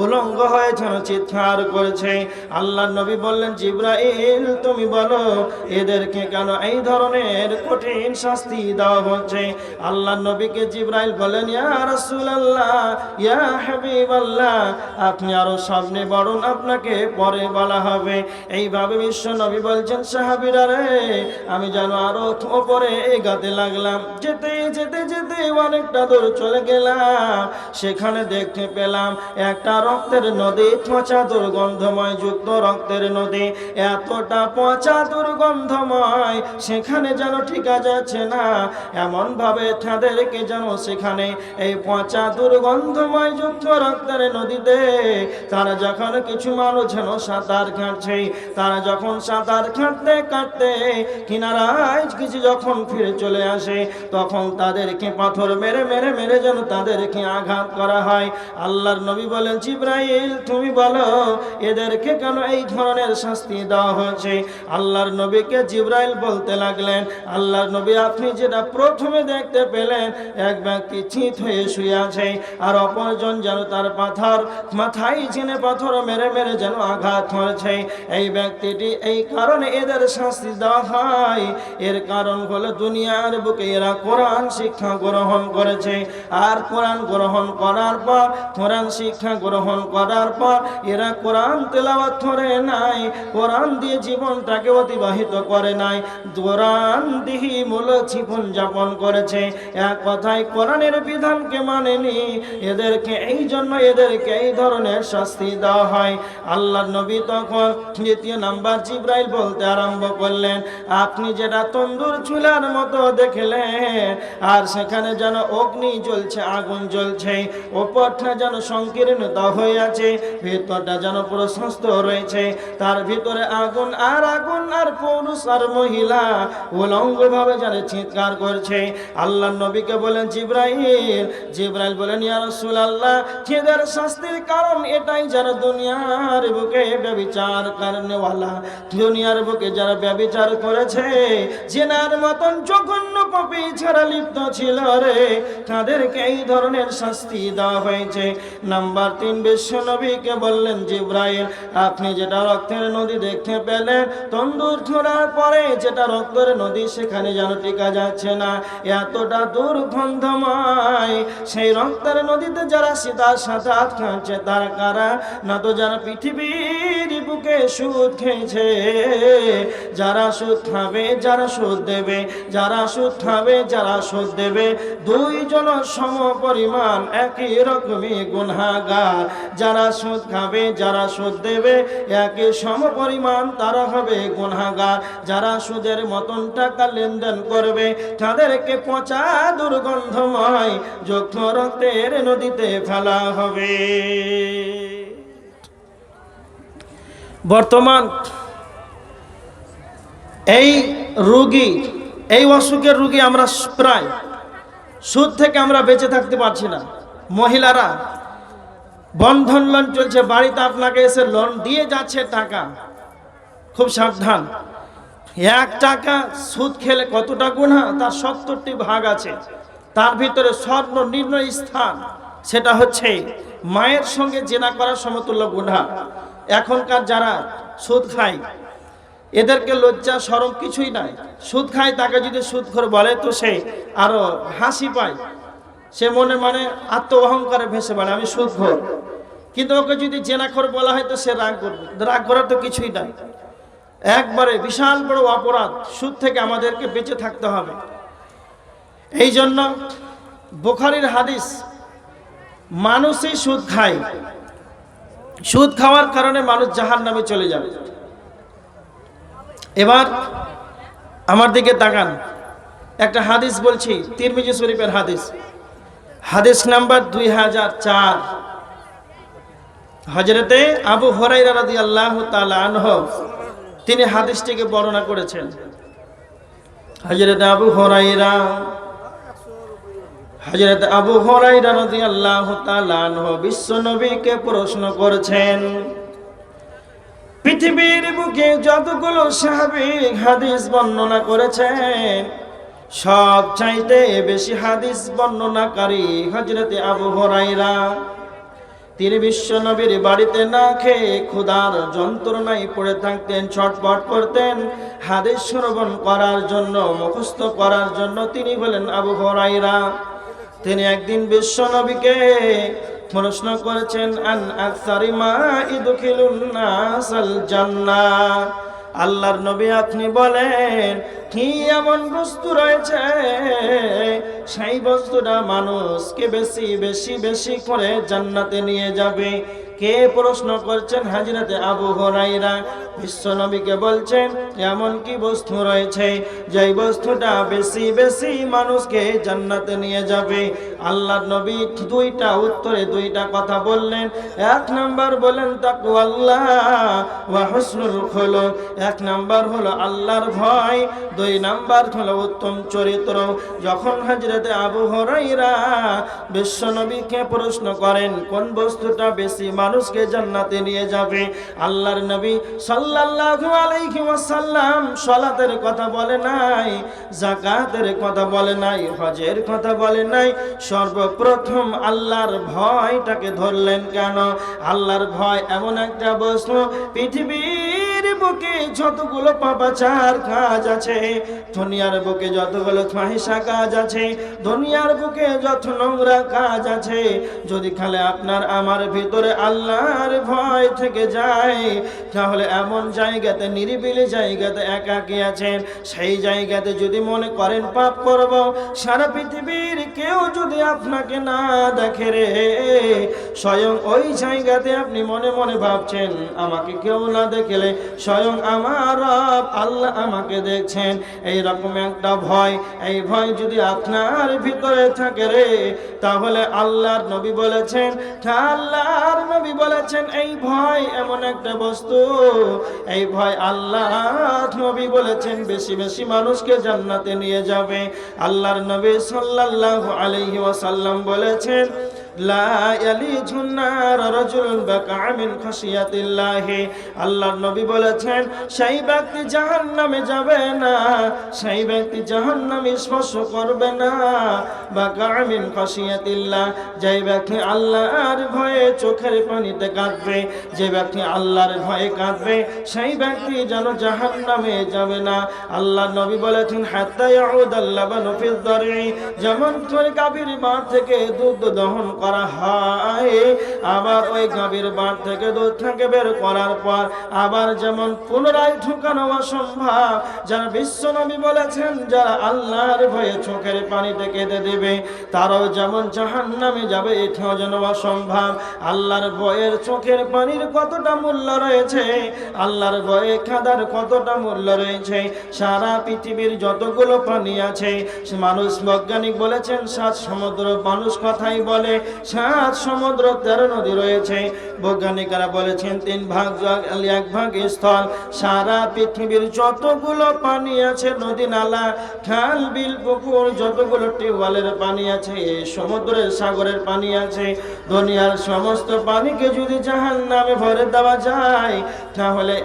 উলঙ্গ হয়ে যেন চিৎকার করেছে। আল্লাহ নবী বললেন, জিবরাইল তুমি বলো এদেরকে কেন এই ধরনের কঠিন শাস্তি দেওয়া হচ্ছে? আল্লাহ নবীকে জিবরাইল বলেন, ইয়া রাসূলুল্লাহ ইয়া হাবিবাল্লাহ আপনি আরো সামনে বাড়ুন, আপনাকে পরে বলা হবে। এইভাবে বিশ্ব নবী বলছেন, সাহাবীরা রে আমি যেন আরো উপরে এগাতে লাগলাম। যেতে যেতে যেতে অনেকটা দূর চলে গেলাম, সেখানে দেখতে পেলাম একটা রক্তের নদী, পচা দুর্গন্ধময় যুক্ত রক্তের নদী, এতটা পচা দুর্গন্ধময় সেখানে যেন ঠিকা যাচ্ছে না। এমন ভাবে তাদেরকে যেন সেখানে এই পচা দুর্গন্ধময় যুক্ত রক্তের নদীতে তারা যখন কিছু মানুষ যেন সাঁতার কাটছে, তারা যখন সাঁতার কাটতে কাটতে কিনারায় কিছু যখন ফিরে চলে আসে, তখন তাদেরকে পাথর মেরে মেরে মেরে যেন তাদেরকে আঘাত করা হয়। আল্লাহর নবী বলেন, জিবরাইল তুমি বলো এদেরকে কেন এই ধরনের শাস্তি দেওয়া হয়েছে? আল্লাহর নবীকে জিবরাইল বলতে লাগলেন, আল্লাহর নবী আপনি যেটা প্রথমে দেখতে পেলেন, এক ব্যক্তি চিত হয়ে শুয়ে আছে, আর অপরজন যেন তার মাথায় জেনে পাথর মেরে মেরে যেন আঘাত করেছে। এই ব্যক্তিটি এই কারণে এদের শাস্তি দেওয়া হয়, এর কারণ হলো দুনিয়ার বুকে এরা কোরআন শিক্ষা গ্রহণ করেছে, আর কোরআন গ্রহণ করার পর কোরআন শিক্ষা গ্রহণ করার পর এরা কোরআন তেলাওয়াত করে নাই, কোরআন দিয়ে জীবনটাকে অতিবাহিত করে নাই, কোরআন দিহি মূল জীবন যাপন করেছে। এক কথায় কোরআনের বিধানকে মানেনি। এদেরকে এই জন্য এদেরকে এই ধরনের শাস্তি দেওয়া হয়। আল্লাহর নবী তখন দ্বিতীয় নাম্বার জিবরাইল বলতে আরম্ভ করলেন, আপনি যেটা তন্দুর চুলার মতো দেখলেন, আর সেখানে যেন অগ্নি জ্বলছে, আগুন জ্বলছে, ওপরটা যেন সংকীর্ণতা হয়ে আছে, ভিতরটা যেন প্রশস্ত রয়েছে, তার ভিতরে আগুন আর আগুন, আর পুরুষ আর মহিলা উলঙ্গ ভাবে যেন চিৎকার করছে। আল্লাহ নবীকে বলেন জিবরাইল, জিবরাইল বলেন, ইয়া রাসূলুল্লাহ এদের শাস্তির কারণ এটাই যারা দুনিয়ার বুকে ব্যভিচার করনেওয়ালা, দুনিয়ার বুকে যারা ব্যভিচার করেছে, জেনার মতন জঘন্য পাপী ছাড়া লিপ্ত ছিল রে, তাদেরকে এই ধরনের শাস্তি দেওয়া হয়েছে। নাম্বার 3, বিশ্ব নবীকে বললেন, জিব্রাইল আপনি যেটা রক্তের নদী দেখতে পেলেন, তন্দুর ছোড়ার পরে যেটা রক্তের নদী সেখানে যেন টিকা যাচ্ছে না, এতটা দুর্গন্ধময়। সেই রক্তের নদীতে যারা সীতার সাথে খাচ্ছে তারা কারা? না তো যারা পৃথিবীর বুকে সুদ খেয়েছে। যারা সুদ খাবে, যারা সুদ দেবে, যারা সুদ খাবে, যারা সুদ দেবে, দুইজন সম পরিমাণ, একই রকমই গুনাহগার। যারা সুদ খাবে, যারা সুদ দেবে, একই সম পরিমাণ তারা হবে গুনাহগার। যারা সুদের মতন টাকা লেনদেন করবে তাদেরকে পচা দুর্গন্ধময় যুক্ত রক্তের নদীতে ফেলা হবে। বর্তমান এই রোগী, এই অসুখের রোগী আমরা প্রায়, সুদ থেকে আমরা বেঁচে থাকতে পারছি না। মহিলারা বন্ধন লোন চলছে, বাড়িতে আপনাকে এসে লোন দিয়ে যাচ্ছে টাকা, খুব সাবধান। 1 টাকা সুদ খেলে কতটা গুনাহ, তার 70টি ভাগ আছে। তার ভিতরে সর্বনিম্ন স্থান সেটা হচ্ছে মায়ের সঙ্গে জেনা করার সমতুল্য গুনাহ। এখনকার যারা সুদ খায় এদেরকে লজ্জা শরম কিছুই নাই। সুদ খায় তাকে যদি সুদখোর বলে তো সে আরো হাসি পায়, সে মনে মনে আত্ম অহংকারে ভেসে বলে আমি সুদখোর। কিন্তু ওকে যদি জেনাখোর বলা হয় তো সে রাগ করবে। রাগ করার তো কিছুই নাই, একবারে বিশাল বড় অপরাধ। সুদ থেকে আমাদেরকে বেঁচে থাকতে হবে। এই জন্য বুখারীর হাদিস, মানুষই সুদ খায়, সুদ খাওয়ার কারণে মানুষ জাহান্নামে চলে যাবে। এবার আমার দিকে তাকান, একটা হাদিস বলছি, তিরমিজি শরীফের হাদিস, হাদিস নাম্বার 2004। হযরতে আবু হুরায়রা রাদিয়াল্লাহু তাআলা আনহু তিনি হাদিসটিকে বর্ণনা করেছেন। হযরতে আবু হুরায়রা রাদিয়াল্লাহু তাআলা আনহু বিশ্ব নবীকে প্রশ্ন করেছেন, পৃথিবীর বুকে যতগুলো সাহাবী হাদিস বর্ণনা করেছেন সব চাইতে বেশি হাদিস বর্ণনাকারী হযরতে আবু হুরায়রা। তিনি বিশ্ব নবীর বাড়িতে না খেয়ে ক্ষুধার যন্ত্রণায় পড়ে থাকতেন, ছটফট করতেন হাদিস শ্রবণ করার জন্য, মুখস্থ করার জন্য। তিনি হলেন আবু হুরায়রা। তিনি একদিন বিশ্ব নবীকে প্রশ্ন করেছেন, আন আকসারি মা ইদখিলুন নাসাল জান্নাহ, আল্লাহর নবী আপনি বলেন কি এমন বস্তু রয়েছে সেই বস্তুটা মানুষকে বেশি বেশি বেশি করে জান্নাতে নিয়ে যাবে? কে প্রশ্ন করছেন? হযরতে আবু হুরায়রা। বিশ্ব নবীকে বলছেন এমন কি বস্তু রয়েছে যেই বস্তুটা বেশি বেশি মানুষকে জান্নাতে নিয়ে যাবে? আল্লাহর নবী দুইটা উত্তরে দুইটা কথা বললেন। 1 নাম্বার বলেন তাকওয়াল্লাহ ওয়া হুসনুল খুলুক, 1 নাম্বার হলো আল্লাহর ভয়, 2 নাম্বার হলো উত্তম চরিত্র। যখন হযরতে আবু হুরায়রা বিশ্ব নবীকে প্রশ্ন করেন কোন বস্তুটা বেশি মানুষকে জান্নাতে নিয়ে যাবে, আল্লাহর নবী সাল্লাল্লাহু আলাইহি ওয়াসাল্লাম সালাতের কথা বলে নাই, যাকাতের কথা বলে নাই, হজের কথা বলে নাই। সর্বপ্রথম আল্লাহর ভয়টাকে ধরলেন। কেন? আল্লাহর ভয় এমন একটা বস্তু, পৃথিবীর বুকে যতগুলো পাপাচার কাজ আছে, দুনিয়ার বুকে যতগুলো ফাহিশা কাজ আছে, দুনিয়ার বুকে যত নোংরা কাজ আছে, যদি খালি আপনার আমার ভিতরে আল্লাহর ভয় থেকে যায় তাহলে এমন জায়গাতে, নিরিবিলি জায়গাতে একাকী আছেন, সেই জায়গাতে যদি মনে করেন পাপ করব, সারা পৃথিবীর কেউ যদি আপনাকে না দেখে রে, স্বয়ং ওই জায়গাতে আপনি মনে মনে ভাবছেন আমাকে কেউ না দেখলে স্বয়ং আমার রব আল্লাহ আমাকে দেখছেন। এই রকম একটা ভয়, এই ভয় যদি আপনার ভিতরে থাকে রে, তাহলে আল্লাহর নবী বলেছেন, এই ভয় এমন একটা বস্তু, এই ভয় আল্লাহর নবী বলেছেন বেশি বেশি মানুষকে জান্নাতে নিয়ে যাবে। আল্লাহর নবী সাল্লাল্লাহু আলাইহি ওয়াসাল্লাম বলেছেন লা ইয়ালিজুন নার রাজুলুন বাকা মিন খাশিয়াতিল্লাহ। আল্লাহর নবী বলেছেন সেই ব্যক্তি জাহান্নামে যাবে না, সেই ব্যক্তি জাহান্নামে স্পর্শ করবে না। বাকা মিন খাশিয়াতিল্লাহ, যে ব্যক্তি আল্লাহর ভয়ে চোখের পানিতে কাঁদবে, যে ব্যক্তি আল্লাহর ভয়ে কাঁদবে সেই ব্যক্তি যেন জাহান্নামে যাবে না। আল্লাহর নবী বলেছেন হাত্তা ইয়াউদাল লাবানু ফিদ দারই, যেমন করে গাভীর বাট থেকে দুধ দহন করা হয়, আবার ওই গাভীর বাট থেকে দুধটাকে বের করার পর আবার যেমন পুনরায় ঢুকানো অসম্ভব, যারা বিশ্ব নবী বলেছেন যারা আল্লাহর ভয়ে চোখের পানিতে কেঁদে দেবে তারাও যেমন জাহান্নামে যাবে, এটাও যেন অসম্ভব। আল্লাহর ভয়ের চোখের পানির কতটা মূল্য রয়েছে, আল্লাহর ভয়ে কাঁদার কতটা মূল্য রয়েছে। সারা পৃথিবীর যতগুলো পানি আছে, মানুষ বৈজ্ঞানিক বলেছেন 7 সমুদ্র, মানুষ কথাই বলে 7 সমুদ্র 13 নদী রয়েছে। বৈজ্ঞানিকরা বলেছেন 3 ভাগ জল 1 ভাগ স্থল। সারা পৃথিবীর যতগুলো পানি আছে, নদী নালা খাল বিল পুকুর যতগুলো টিউবওয়েলের পানি আছে, সমুদ্রের সাগরের পানি আছে, দুনিয়ার সমস্ত পানিকে যদি জাহান্নামে ভরে দেওয়া যায় তাহলে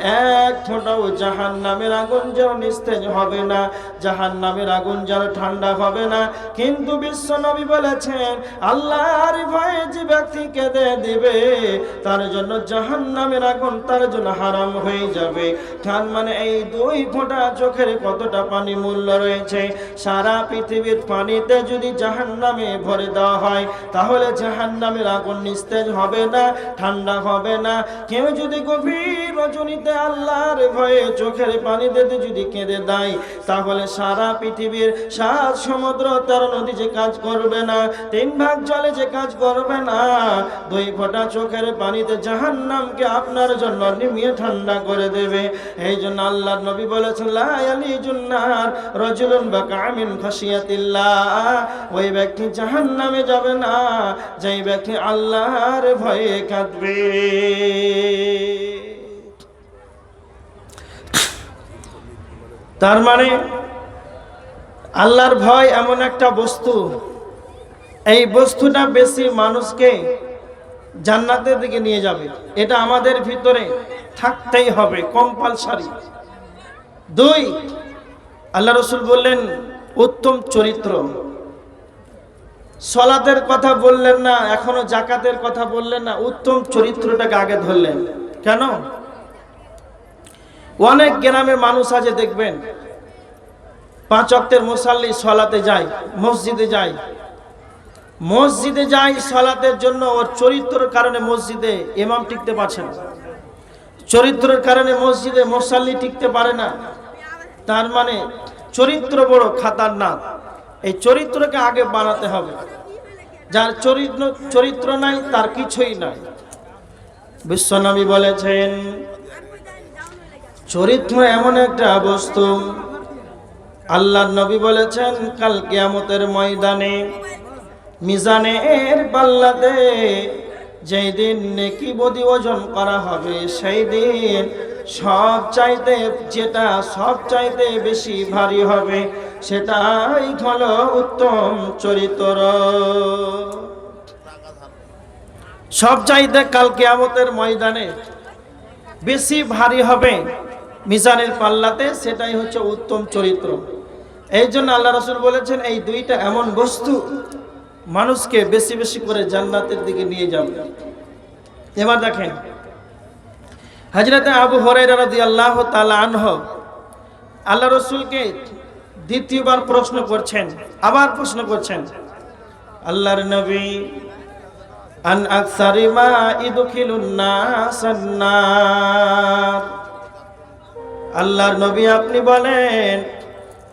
এক ফোঁটাও জাহান্নামের আগুন যেন নিস্তেজ হবে না, জাহান্নামের আগুন যেন ঠান্ডা হবে না। কিন্তু বিশ্ব নবী বলেছেন আল্লাহর ভয়ে যে ব্যক্তি কেঁদে দিবে তার জন্য জাহান্নামের আগুন তার জন্য হারাম হয়ে যাবে। তার মানে এই 2 ফোঁটা চোখের কতটা পানি মূল্য রয়েছে। সারা পৃথিবীর পানিতে যদি জাহান্নামে ভরে দেওয়া হয় তাহলে জাহান্নামের আগুন নিস্তেজ হবে না, ঠান্ডা হবে না। কেউ যদি গভীর রজনীতে আল্লাহর ভয়ে চোখের পানি দিতে যদি কেঁদে দেয় তাহলে সারা পৃথিবীর 7 সমুদ্র 13 নদী যে কাজ করবে না, 3 ভাগ জলে যে কাজ করবে না, 2 ফোঁটা চোখের পানিতে জাহান্নামকে আপনার জন্য নিমিয়ে ঠান্ডা করে দেবে। এই জন্য আল্লাহর নবী বলেছেন লা ইয়ালিজুন নার রাজুলুন বাকা মিন খাশিয়াতিল্লাহ, ওই ব্যক্তি জাহান্নামে যাবে না যেই ব্যক্তি আল্লাহর ভয়ে কাঁদবে। তার মানে আল্লাহর ভয় এমন একটা বস্তু, এই বস্তুটা বেশি মানুষকে জান্নাতের দিকে নিয়ে যাবে। এটা আমাদের ভিতরে থাকতেই হবে, কম্পালসারি। 2, আল্লাহ রাসূল বললেন উত্তম চরিত্র। সালাতের কথা বললেন না, এখনো যাকাতের কথা বললেন না, উত্তম চরিত্রটাকে আগে ধরলেন। কেন? অনেক গ্রামে মানুষ আছে দেখবেন 5 ওয়াক্তের মুসাল্লি সালাতে যায়, মসজিদে যায়, সালাতের জন্য ওর চরিত্রের কারণে মসজিদে ইমাম টিকতে পারছে না, চরিত্রের কারণে মসজিদে মুসাল্লি টিকতে পারে না। তার মানে চরিত্র বড় খাতারনাক। এই চরিত্রকে আগে বানাতে হবে। যার চরিত্র নাই তার কিছুই নাই। বিশ্বনবী বলেছেন চরিত্র এমন একটা বস্তু, আল্লাহর নবী বলেছেন কাল কিয়ামতের ময়দানে মিজানের পাল্লাতে যেই দিন নেকি বদি ওজন করা হবে, সেই দিন সব চাইতে বেশি ভারী হবে, সেটাই হলো উত্তম চরিত্র। সব চাইতে কাল কিয়ামতের ময়দানে বেশি ভারী হবে মিজানের পাল্লাতে, সেটাই হচ্ছে উত্তম চরিত্র। এই জন্য আল্লাহ রাসূল বলেছেন এই 2টা এমন বস্তু মানুষকে বেশি বেশি করে জান্নাতের দিকে নিয়ে যাবে। এবার দেখেন হযরত আবু হুরায়রা রাদিয়াল্লাহু তাআলা আনহু আল্লাহ রাসূলকে দ্বিতীয়বার প্রশ্ন করছেন, আবার প্রশ্ন করছেন আল্লাহর নবী আন আকসারি মা ইদখিলুন নাসান নার। আল্লাহর নবী আপনি বলেন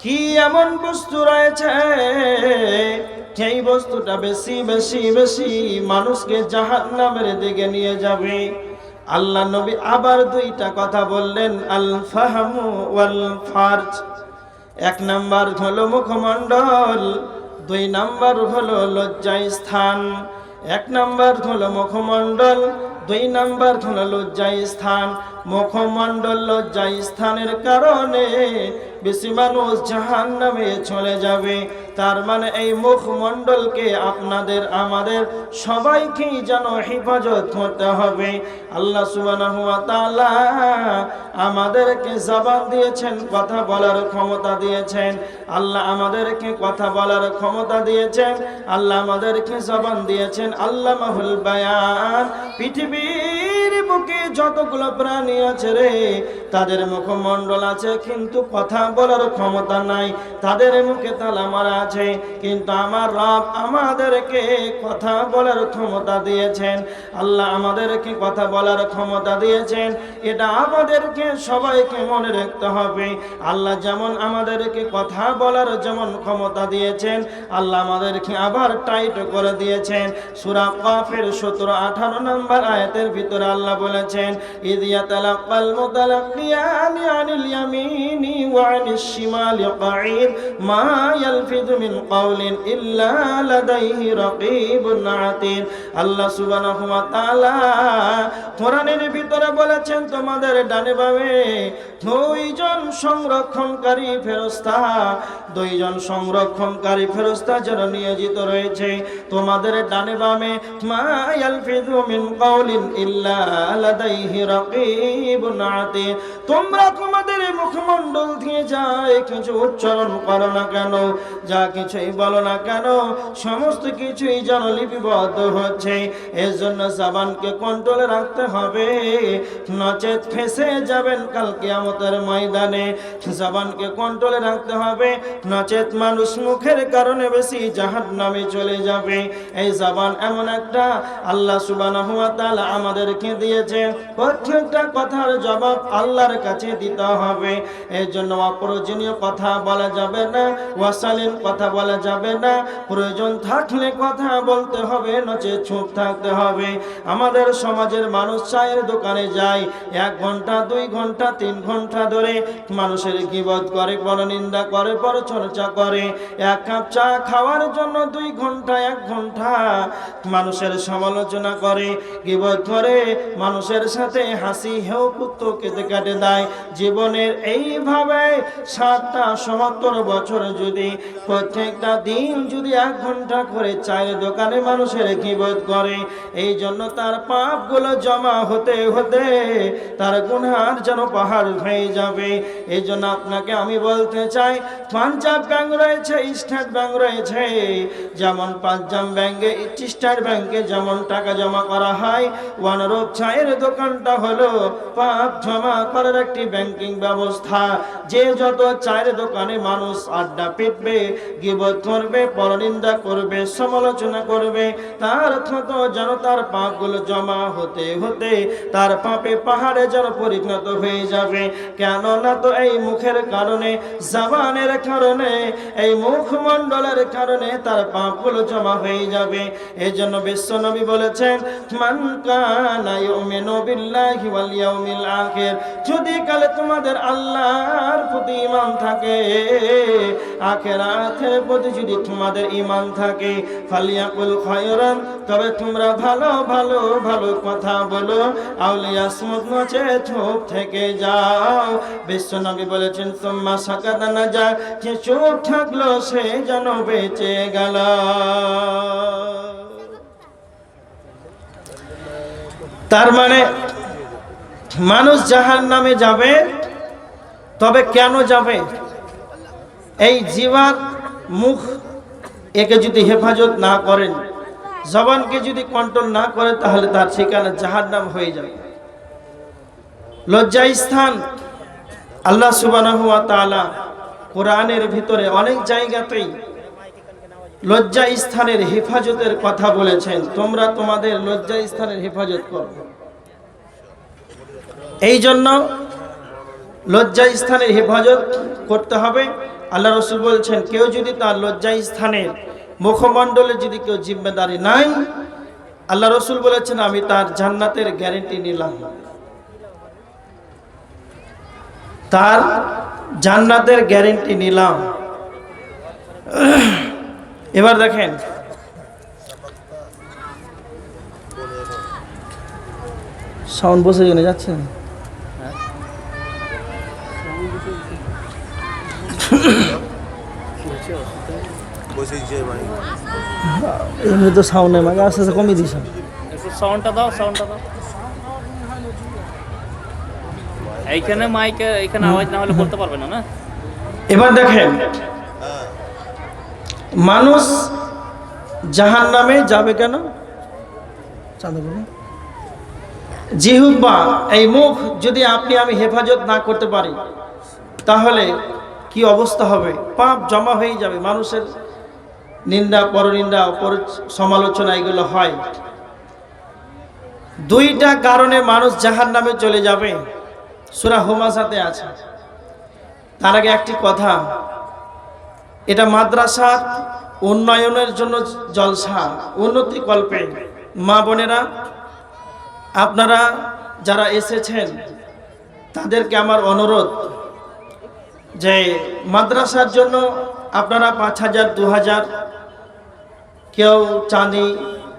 কি এমন বস্তু রয়েছে সেই বস্তুটা বেশি বেশি বেশি মানুষকে জাহান্নামের দিকে নিয়ে যাবে। আল্লাহ নবী আবার 2টা কথা বললেন, আল ফাহমু ওয়াল ফারজ। 1 নাম্বার হলো মুখমণ্ডল, 2 নাম্বার হলো লজ্জায় স্থান। 1 নাম্বার হলো মুখমণ্ডল, 2 নাম্বার হলো লজ্জায় স্থান। মুখমণ্ডল লজ্জা স্থানের কারণে বেশি মানুষ জাহান্নামে চলে যাবে। তার মানে এই মুখমণ্ডলকে আপনাদের আমাদের সবাইকেই যেন হেফাজত করতে হবে। আল্লাহ সুবহানাহু ওয়া তাআলা আমাদেরকে জবান দিয়েছেন, কথা বলার ক্ষমতা দিয়েছেন। আল্লাহ আমাদেরকে কথা বলার ক্ষমতা দিয়েছেন, আল্লাহ আমাদেরকে জবান দিয়েছেন। আল্লামাহুল বায়ান। পৃথিবীর বুকে যতগুলো প্রাণী আছে রে, তাদের মুখমণ্ডল আছে কিন্তু কথা বলার ক্ষমতা নাই, তাদের মুখে তালা মারা আছে। কিন্তু আমার রব আমাদেরকে কথা বলার ক্ষমতা দিয়েছেন। আল্লাহ আমাদেরকে কথা বলার ক্ষমতা দিয়েছেন। এটা আমাদেরকে সবাইকে মনে রাখতে হবে। আল্লাহ যেমন আমাদেরকে কথা বলার যেমন ক্ষমতা দিয়েছেন, আল্লাহ আমাদেরকে আবার টাইট করে দিয়েছেন। সূরা কাফের 17-18 নম্বর আয়াতের ভিতরে আল্লাহ বলেছেন, ইয ইয়াতালাক্কাল মুতালাক্কিয়ানি আনিল ইয়ামিনি ওয়া আনিশ শিমালি কাঈদ মা ইয়ালফিযু মিন কাওলিন ইল্লা লাদাইহি রাকীবুন আতীদ। আল্লাহ সুবহানাহু ওয়া তাআলা কোরআনের ভিতরে বলেছেন, তোমাদের ডানে বামে দুইজন সংরক্ষণকারী ফেরেশতা, দুইজন সংরক্ষণকারী ফেরেশতা যেন নিয়োজিত রয়েছে তোমাদের ডানে বামে। মা ইয়ালফিযু মিন কাওলিন ইল্লা লাদাইহি রাকীবুন আতীদ। তোমরা তোমাদের মুখমণ্ডল দিয়ে যায় কিছু উচ্চারণ করো না কেন, যা কিছুই বলো না কেন, সমস্ত কিছুই যেন লিপিবদ্ধ হচ্ছে। এর জন্য জবানকে কন্ট্রোলে রাখতে হবে, নচেত ফেঁসে যাবেন কাল কিয়ামতের ময়দানে। জবানকে কন্ট্রোলে রাখতে হবে, নচেত মানুষ মুখের কারণে বেশি জাহান্নামে চলে যাবে। এই জবান এমন একটা আল্লাহ সুবহানাহু ওয়া তাআলা আমাদেরকে দিয়েছে, প্রত্যেকটা কথার জবাব আল্লাহর কাছে দিতে হবে। এর জন্য অপ্রয়োজনীয় কথা বলা যাবে না, ওয়াসালিন কথা বলা যাবে না। প্রয়োজন থাকলে কথা বলতে হবে, নচেত চুপ থাকতে হবে। আমাদের সমাজের মানুষ চায়ের দোকানে যায় 1 ঘন্টা 2 ঘন্টা 3 ঘন্টা ধরে মানুষের গীবত করে, পরনিন্দা করে, পরচর্চা করে। 1 কাপ চা খাওয়ার জন্য 2 ঘন্টা 1 ঘন্টা মানুষের সমালোচনা করে, গীবত করে, মানুষের সাথে হাসি হেউ কুত্তো কেটে কেটে দেয়। জীবনের এইভাবে 70 বছর যদি প্রত্যেকটা দিন যদি 1 ঘন্টা করে চায়ের দোকানে মানুষের গীবত করে, এই জন্য তার পাপগুলো জমা হতে হতে তার গুনার যেন পাহাড় হয়ে যাবে। এই জন্য আপনাকে আমি বলতে চাই, পাঞ্জাব ব্যাংক রয়েছে, স্টেট ব্যাংক রয়েছে। যেমন পাঞ্জাব ব্যাংকে, স্টেট ব্যাংকে যেমন টাকা জমা করা হয়, অনুরূপ চায়ের দোকানটা হলো পাপ জমা করার একটি ব্যাংকিং ব্যবস্থা। যে যত চায়ের দোকানে মানুষ আড্ডা পিটবে, গীবত করবে, পরনিন্দা করবে, সমালোচনা করবে, তার তত যেন তার পাপগুলো জমা হতে হতে তার পাপে পাহাড়ে যেন পরিণত হয়ে যাবে। কেননা তো এই মুখের কারণে, জবানের কারণে, এই মুখমণ্ডলের কারণে তার পাপগুলো জমা হয়ে যাবে। এই জন্য বিশ্বনবী বলেছেন, মান কানা ইউমিনু বিল্লাহি ওয়াল ইয়াউমিল আখির, যদি কালে তোমাদের আল্লাহর প্রতি ঈমান থাকে, আখিরাতের প্রতি যদি তোমাদের ঈমান থাকে, ফালিয়াকুল খায়রান, তবে তোমরা ভালো ভালো ভালো কথা বলো, আউলিয়াসমুত, নচে চুপ থেকে যাও। বিশ্বনবী বলেছেন, সুম্মা সাকাতা নাজা, যে চুপ থাকলো সে যেন বেঁচে গেল। তার মানে মানুষ জাহান্নামে যাবে, তবে কেন যাবে? এই জিহ্বার মুখ একে যদি হেফাজত না করেন, জবানকে যদি কন্ট্রোল না করে, তাহলে তার ঠিকানা জাহান্নাম হয়ে যাবে। লজ্জা স্থান আল্লাহ সুবহানাহু ওয়া তাআলা কোরআনের ভিতরে অনেক জায়গাতেই লজ্জা স্থানের হেফাজতের কথা বলেছেন। তোমরা তোমাদের লজ্জা স্থানের হেফাজত করো। এই জন্য লজ্জা স্থানের হেফাজত করতে হবে। আল্লাহ রাসূল বলছেন, কেউ যদি তার লজ্জা স্থানের মুখমণ্ডলে যদি কেউ জিম্মেদারি নাই, আল্লাহ রাসূল বলেছেন, আমি তার জান্নাতের গ্যারান্টি নিলাম। তার জান্নাতের গ্যারান্টি নিলাম। এবার দেখেন, সাউন্ড বসে জেনে যাচ্ছে, এমনি তো সাউন্ড নেই মাকে আস্তে আস্তে কমিয়ে দিস একটু সাউন্ডটা দাও, সাউন্ডটা দাও। এইখানে মাইকে, এইখানে আওয়াজ না হলে বলতে পারবে না, না? এবার দেখেন, মানুষ জাহান্নামে যাবে কেন? জিহ্বা, এই মুখ যদি আপনি আমি হেফাজত না করতে পারি তাহলে কি অবস্থা হবে? পাপ জমা হয়ে যাবে। মানুষের নিন্দা, পরনিন্দা, সমালোচনা এগুলো হয়। দুইটা কারণে মানুষ জাহান্নামে চলে যাবে, সূরা হুমাযাতে আছে। তার আগে একটি কথা, এটা মাদ্রাসার উন্নয়নের জন্য জলসা, উন্নতি কল্পে। মা বোনেরা, আপনারা যারা এসেছেন তাদেরকে আমার অনুরোধ যে মাদ্রাসার জন্য আপনারা 5,000, 2,000, কেউ চাঁদি,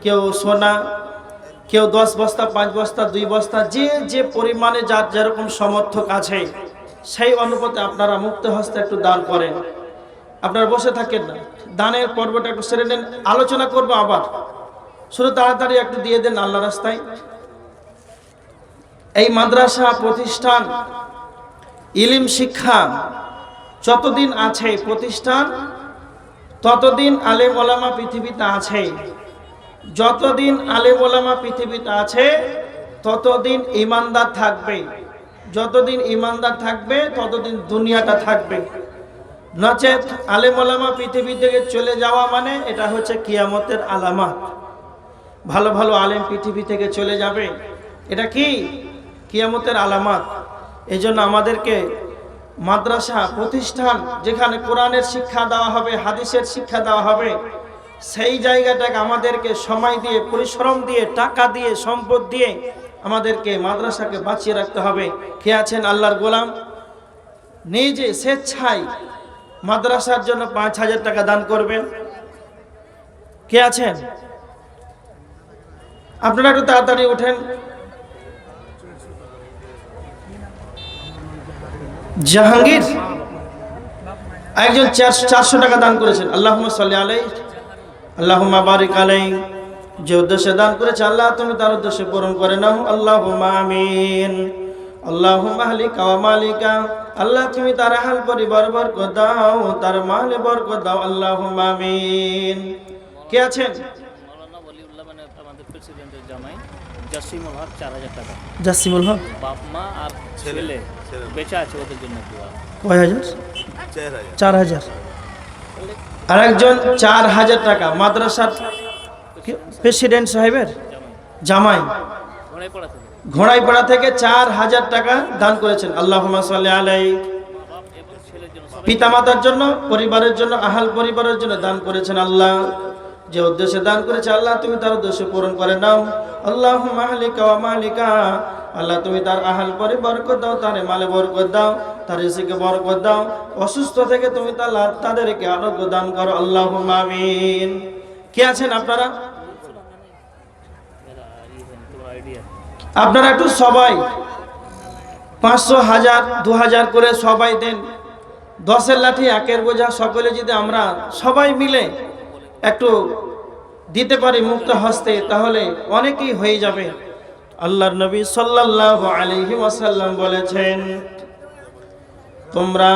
কেউ সোনা, কেউ 10 বস্তা, 5 বস্তা, 2 বস্তা, যে যে পরিমাণে যার যেরকম সমর্থক আছে সেই অনুপাতে আপনারা মুক্ত হস্তে একটু দান করেন। আপনারা বসে থাকেন না, দানের পর্বটা একটু সেরে নেন। আলোচনা করবো আবার, শুধু তাড়াতাড়ি একটু দিয়ে দেন আল্লাহ রাস্তায়। এই মাদ্রাসা প্রতিষ্ঠান, ইলম শিক্ষা যতদিন আছে প্রতিষ্ঠান, ততদিন আলেম ওলামা পৃথিবীতে আছে। যতদিন আলেম ওলামা পৃথিবীতে আছে ততদিন ইমানদার থাকবে। যতদিন ইমানদার থাকবে ততদিন দুনিয়াটা থাকবে। নচেত আলেম ওলামা পৃথিবী থেকে চলে যাওয়া মানে এটা হচ্ছে কিয়ামতের আলামত। ভালো ভালো আলেম পৃথিবী থেকে চলে যাবে, এটা কি? কিয়ামতের আলামত। এই জন্য আমাদেরকে মাদ্রাসা প্রতিষ্ঠান, যেখানে কোরআনের শিক্ষা দেওয়া হবে, হাদিসের শিক্ষা দেওয়া হবে, সেই জায়গাটাকে আমাদেরকে সময় দিয়ে, পরিশ্রম দিয়ে, টাকা দিয়ে, সম্পদ দিয়ে আমাদেরকে মাদ্রাসাকে বাঁচিয়ে রাখতে হবে। কে আছেন আল্লাহর গোলাম নিজে স্বেচ্ছায় মাদ্রাসার জন্য 5,000 টাকা দান করবেন? কে আছেন? আপনারা একটু তাড়াতাড়ি উঠেন। জাহাঙ্গীর একজন 400 টাকা দান করেছেন। আল্লাহুম্মা সাল্লি আলাইহি, আল্লাহুম্মা বারিক আলাইহি। যে উদ্দেশ্যে দান করেছে আল্লাহ তুমি তার উদ্দেশ্যে পূরণ করে নাও। আল্লাহুম্মা আমিন। আল্লাহুম্মা আহলিকা ওয়া মালিকা, আল্লাহ তুমি তার আহল পরিবার বরকত দাও, তার মালে বরকত দাও। আল্লাহুম্মা আমিন। কে আছেন? মাওলানা ওলিউল্লাহ, মানে আমাদের প্রেসিডেন্টের জামাই জাসিমুল হক, 4,000 টাকা। জাসিমুল হক, বাপ মা আর ছেলে বেঁচে আছে, ওদের জন্য দোয়া। কয় হাজার? 4,000। আর একজন 4,000 টাকা মাদ্রাসার প্রেসিডেন্ট সাহেবের জামাই ঘোড়াইপাড়া থেকে, ঘোড়াইপাড়া থেকে 4,000 টাকা দান করেছেন। আল্লাহুম্মা সাল্লি আলাইহি। বাপ এবং ছেলের জন্য, পিতামাতার জন্য, পরিবারের জন্য, আহাল পরিবারের জন্য দান করেছেন। আল্লাহ যে উদ্দেশ্যে দান করেছে আল্লাহ তুমি তার উদ্দেশ্য পূরণ করে নাও। আল্লাহুম্মা আহলিকা ওয়া মালিকা, আল্লাহ তুমি তার আহাল পরে বরকত দাও, তার মালে বরকত দাও, তার রিজিকে বরকত দাও। অসুস্থ থেকে তুমি তাদেরকে আরোগ্য দান করো। আল্লাহুম্মা আমিন। কে আছেন আপনারা? আপনারা একটু সবাই 500, 1000, 2000 করে সবাই দেন। 10-এর লাঠি 1-এর বোঝা। সকলে যদি আমরা সবাই মিলে একটু দিতে পারি মুক্ত হস্তে, তাহলে অনেকেই হয়ে যাবে। আল্লাহর নবী সাল্লাল্লাহু আলাইহি ওয়াসাল্লাম বলেছেন, তোমরা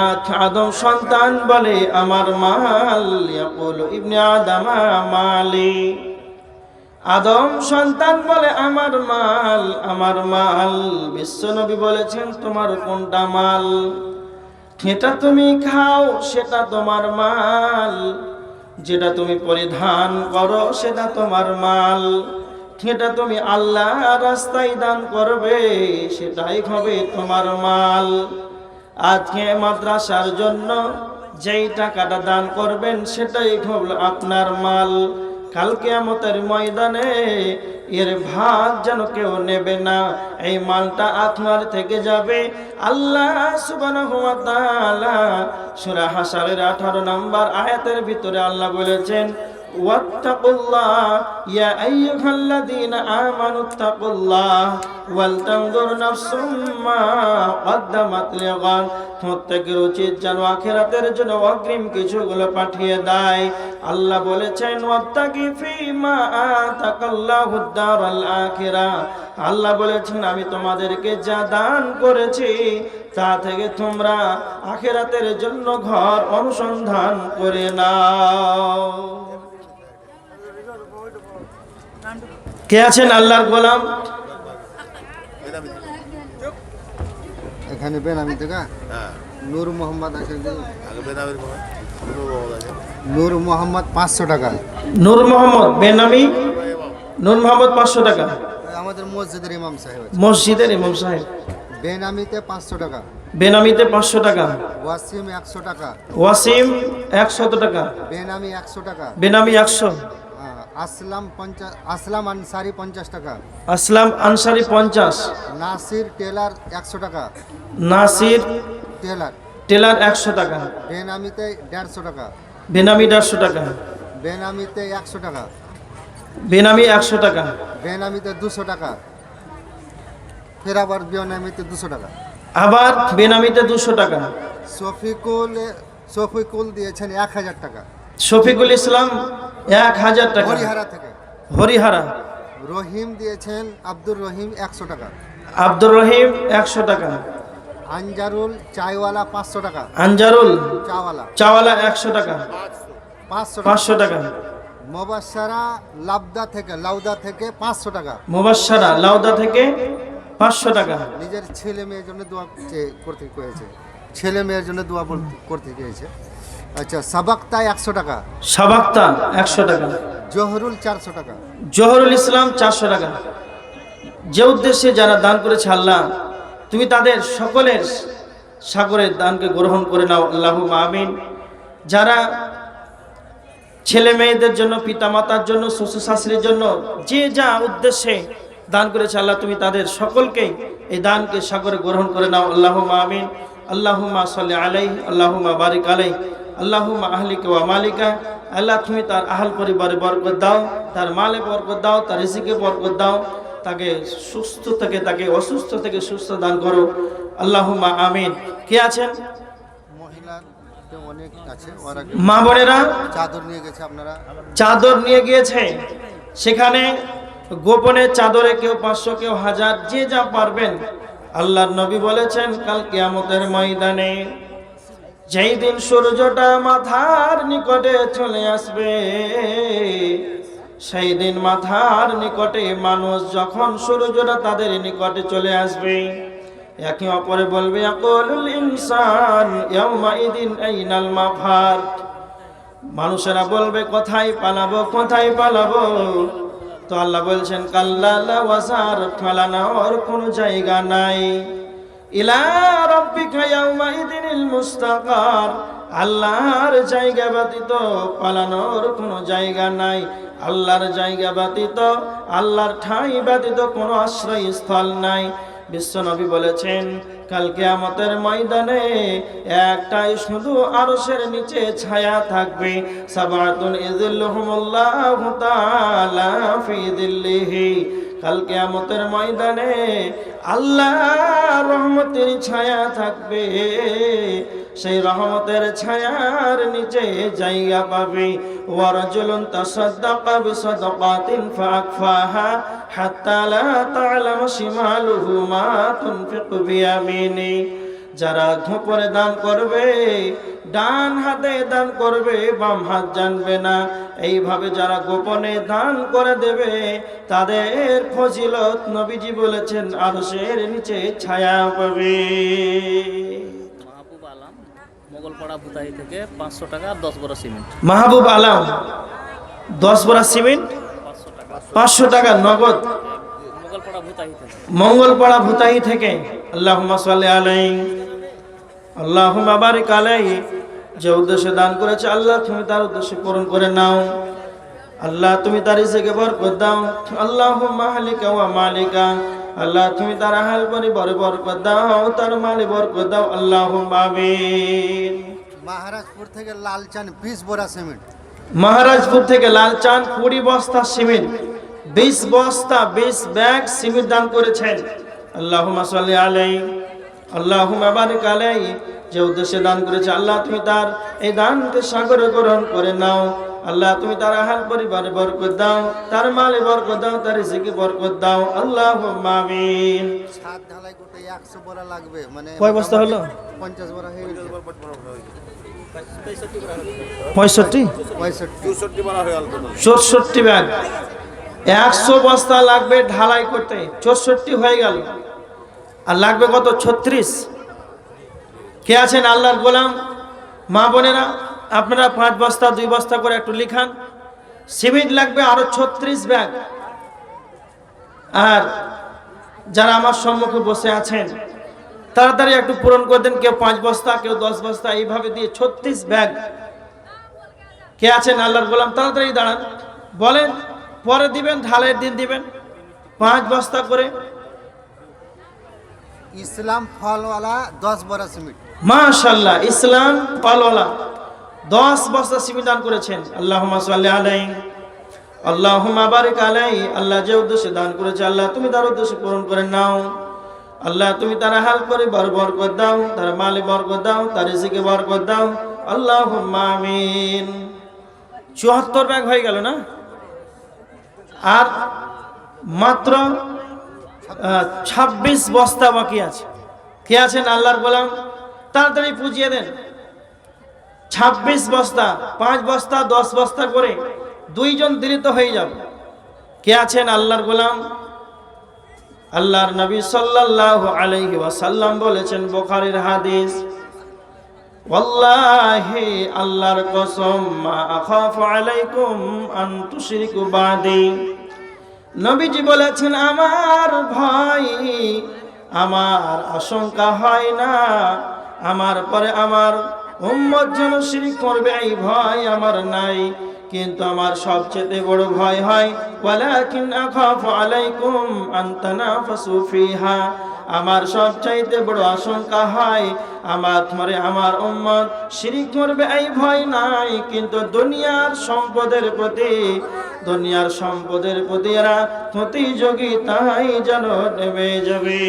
আদম সন্তান বলে আমার মাল, ইয়াকুলু ইবনে আদম মালি। আদম সন্তান বলে আমার মাল, আমার মাল। বিশ্বনবী বলেছেন তোমার কোনটা মাল? যেটা তুমি খাও সেটা তোমার মাল, যেটা তুমি পরিধান করো সেটা তোমার মাল, যেটা তুমি আল্লাহ রাস্তায় দান করবে সেটাই হবে তোমার মাল। আজকে মাদ্রাসার জন্য যেই টাকাটা দান করবেন সেটাই হবে আপনার মাল। কাল কিয়ামতের ময়দানে এর ভাগ যেন কেউ নেবে না, এই মালটা আপনার থেকে যাবে। আল্লাহ সুবহানাহু ওয়া তাআলা সূরা হাশরের 18 নম্বর আয়াতের ভিতরে আল্লাহ বলেছেন, ওয়াত্তাকুল্লাহ ইয়া আইয়ুহাল্লাযীনা আমানুত্তাকুল্লাহ ওয়াল তানজুর নাফসুম মা কদ্দামাত লিগাদ। প্রত্যেকের উচিত যেন আখিরাতের জন্য অগ্রিম কিছুগুলো পাঠিয়ে দেয়। আল্লাহ বলেছেন ওয়াত্তাকি ফীমা আতাকাল্লাহুদ দারাল আখিরাহ। আল্লাহ বলেছেন আমি তোমাদেরকে যা দান করেছি তা থেকে তোমরা আখিরাতের জন্য ঘর অনুসন্ধান করে নাও। কে আছেন আল্লাহর গোলাম? এখানে বেনামি থেকে নূর মোহাম্মদ আছে যে, নূর মোহাম্মদ 500 টাকা। নূর মোহাম্মদ বেনামি, নূর মোহাম্মদ 500 টাকা। আমাদের মসজিদের ইমাম সাহেব আছে। মসজিদের ইমাম সাহেব। বেনামিতে 500 টাকা। বেনামিতে 500 টাকা। ওয়াসিম 100 টাকা। ওয়াসিম 100 টাকা। বেনামি 100 টাকা। বেনামি 100। আসলাম আনসারি 50 টাকা। আসলাম আনসারি 50। নাসির টেলার 100 টাকা। নাসির টেলার টেলার 100 টাকা। বেনামিতে 150 টাকা। বেনামি 150 টাকা। বেনামিতে 100 টাকা। বেনামি 100 টাকা। বেনামিতে 200 টাকা। ফের আবার বেনামিতে 200 টাকা। আবার বেনামিতে 200 টাকা। শফিকুল দিয়েছেন 1000 টাকা। শফিকুল ইসলাম 1000 টাকা। হরিহারা থেকে। হরিহারা। রহিম দিয়েছেন আব্দুর রহিম 100 টাকা। আব্দুর রহিম 100 টাকা। আনজারুল চায়ওয়ালা 500 টাকা। আনজারুল চাওয়ালা চাওয়ালা 100 টাকা। 500 টাকা। মোবাশশারা লাউদা থেকে 500 টাকা। মুবাশশারা লাউদা থেকে 500 টাকা। নিজের ছেলে মেয়ের জন্য দোয়া করতে হয়েছে। ছেলে মেয়ের জন্য দোয়া করতে গিয়েছে। আচ্ছা, সাবাক্তা 100 টাকা। সাবাক্তা 100 টাকা। জহরুল 400 টাকা। জহরুল ইসলাম 400 টাকা। যে উদ্দেশ্যে যারা দান করেছে আল্লাহ তুমি তাদের সকলের সাগরের দানকে গ্রহণ করে নাও আল্লাহুম্মা আমিন। যারা ছেলে মেয়েদের জন্য, পিতা মাতার জন্য, শ্বশুর শাশুড়ির জন্য যে যা উদ্দেশ্যে দান করেছে আল্লাহ তুমি তাদের সকলকে এই দানকে সাগরে গ্রহণ করে নাও আল্লাহুম্মা আমিন। আল্লাহুম্মা সাল্লি আলাইহি, আল্লাহুম্মা বারিক আলাইহি, আল্লাহুম্মা আহলিকা ওয়া মালিকা। আল্লাহ তুমি তার আহল পরিবারে বরকত দাও, তার মালে বরকত দাও, তার রিজিকে বরকত দাও, তাকে সুস্থ থেকে তাকে অসুস্থ থেকে সুস্থ দান করো আল্লাহুম্মা আমিন। কে আছেন? মহিলার অনেক আছে, ওরা মা বোনেরা চাদর নিয়ে গেছে। আপনারা চাদর নিয়ে গিয়েছে, সেখানে গোপনে চাদরে কেউ 500 কেউ 1000 যে যা পারবেন। আল্লাহর নবী বলেছেন কাল কিয়ামতের ময়দানে যেই দিন সূর্যটা মাথার নিকটে চলে আসবে, সেই দিন মাথার নিকটে মানুষ যখন সূর্যটা তাদের নিকটে চলে আসবে একে অপরে বলবে ইয়াকুলুল ইনসান ইয়াউমাইদিন আইনাল মাফার। মানুষেরা বলবে কোথায় পালাবো, কোথায় পালাবো। তো আল্লাহ বলছেন কাল্লা লা ওয়াসার, পালানোর কোনো জায়গা নাই। ইলা রাব্বিকা ইয়াউমাইদিনিল মুস্তাকার, আল্লাহর জায়গা ব্যতীত পালানোর কোনো জায়গা নাই। আল্লাহর জায়গা ব্যতীত, আল্লাহর ঠাঁই ব্যতীত কোনো আশ্রয়স্থল নাই। বিশ্বনবী বলেছেন কাল কিয়ামতের ময়দানে একটাই শুধু আরশের নিচে ছায়া থাকবে। সাবাতুন ইযিল্লুহুমুল্লাহু তাআলা ফি যিল্লিহি। কাল কিয়ামতের ময়দানে আল্লাহর রহমতের ছায়া থাকবে, সেই রহমতের ছায়ার নিচে জায়গা পাবে। ওয়া রাজুলুন তাসাদ্দাকা বিসাদাকাতিন ফাআকফাহা হাত্তা লা তা'লামা শিমালুহু মা তুনফিকু বিয়ামিনি। যারা গোপনে দান করবে, ডান হাতে দান করবে, বাম হাত জানবে না, এইভাবে যারা গোপনে দান করে দেবে তাদের ফজিলত নবীজি বলেছেন আরশের নিচে ছায়া পাবে। মাহবুব আলম মোগলপাড়া ভুতাই থেকে 500 টাকা 10 বড় সিমেন্ট। মাহবুব আলম 10 বড়া সিমেন্ট 500 টাকা 500 টাকা নগদ মোগলপাড়া ভুতাই থেকে। মঙ্গলপাড়া ভুতাই থেকে। আল্লাহুম্মা সাল্লি আলাইহি, আল্লাহুম্মা বারিক আলাইহি। যে উদ্দেশ্যে দান করেছে আল্লাহ তুমি তার উদ্দেশ্য পূরণ করে নাও। আল্লাহ তুমি তার রিজিকে বরকত দাও। আল্লাহুম্মা আহলিকা ওয়া মালিকা, আল্লাহ তুমি তার আহল পরিবারে বরকত দাও, তার মালে বরকত দাও। আল্লাহুম্মা আমিন। মহারাজপুর থেকে লালচান 20 বড়া সিমেন্ট। মহারাজপুর থেকে লালচাঁদ 20 বস্তা সিমেন্ট, 20 বস্তা 20 ব্যাগ সিমেন্ট দান করেছেন। আল্লাহুম্মা সাল্লি আলাইহি আল্লাহুম্মা বারিক আলাইহি। যে উদ্দেশ্যে দান করেছে আল্লাহ তুমি তার এই দানকে সাগরে গ্রহণ করে নাও। আল্লাহ তুমি তার আহাল পরিবারে বরকত দাও, তার মালে বরকত দাও, তার রিজিকে বরকত দাও। আল্লাহুম্মা আমিন। ছাদ ঢালাই করতে 100 বড়া লাগবে, মানে কয় বস্তা হলো? 50 বড়া হয়ে গেছে। 65 64 ব্যাগ, 100 বস্তা লাগবে ঢালাই করতে। 64 হয়ে গেল, আর লাগবে কত? 36। কে আছেন আল্লাহর গোলাম মা বোনেরা? আপনারা 5 বস্তা 2 বস্তা করে একটু লিখান। সিমেন্ট লাগবে আরো 36 ব্যাগ। আর যারা আমার সম্মুখে বসে আছেন তাড়াতাড়ি একটু পূরণ করে দেন। কেউ 5 বস্তা, কেউ 10 বস্তা, এইভাবে দিয়ে 36 ব্যাগ। কে আছেন আল্লাহর গোলাম? তাড়াতাড়ি দাঁড়ান, বলেন, পরে দিবেন, ঢালের দিন দিবেন। 5 বস্তা করে। ইসলাম ফলওয়ালা 10 বড়া সিমেন্ট। মাশাআল্লাহ, ইসলাম পালওয়ালা 10 বস্তা সিমেন্ট দান করেছেন। আল্লাহুম্মা সাল্লি আলাইহি আল্লাহুম্মা বারিক আলাইহি। আল্লাহ যে উদ্দেশ্যে দান করেছে আল্লাহ তুমি তার উদ্দেশ্য পূরণ করে নাও। আল্লাহ তুমি তার হাল করে বরকত দাও, তার মালে বরকত দাও, তার রিজিকে বরকত দাও। আল্লাহুম্মা আমিন। 74 ব্যাগ হয়ে গেল না? আর মাত্র 26 বস্তা বাকি আছে। কে আছেন আল্লাহর গোলাম? তাড়াতাড়ি পুজিয়ে দেন। 26 বস্তা, 5 বস্তা 10 বস্তা করে 2 জন দিলে তো হয়ে যাবে। কে আছেন আল্লাহর গোলাম? আল্লাহর নবী সাল্লাল্লাহু আলাইহি ওয়াসাল্লাম বলেছেন, বুখারীর হাদিস, ওয়াল্লাহি আল্লাহর কসম, মা আখাফু আলাইকুম আন তুশরিকু বাদি। নবীজি বলেছেন, আমার ভয়, আমার আশঙ্কা হয় না আমার পরে আমার উম্মত যেন শিরক করবে, এই ভয় আমার নাই। কিন্তু আমার সবচেয়ে বড় ভয় হয়, ওয়ালাকিন আখাফু আলাইকুম আন তানাফাসু ফিহা। আমার সবচাইতে বড় আশঙ্কা হয় আমার উম্মত শিরক করবে, এই ভয় নাই। কিন্তু দুনিয়ার সম্পদের প্রতি এরা প্রতিযোগিতায় যেন নেমে যাবে।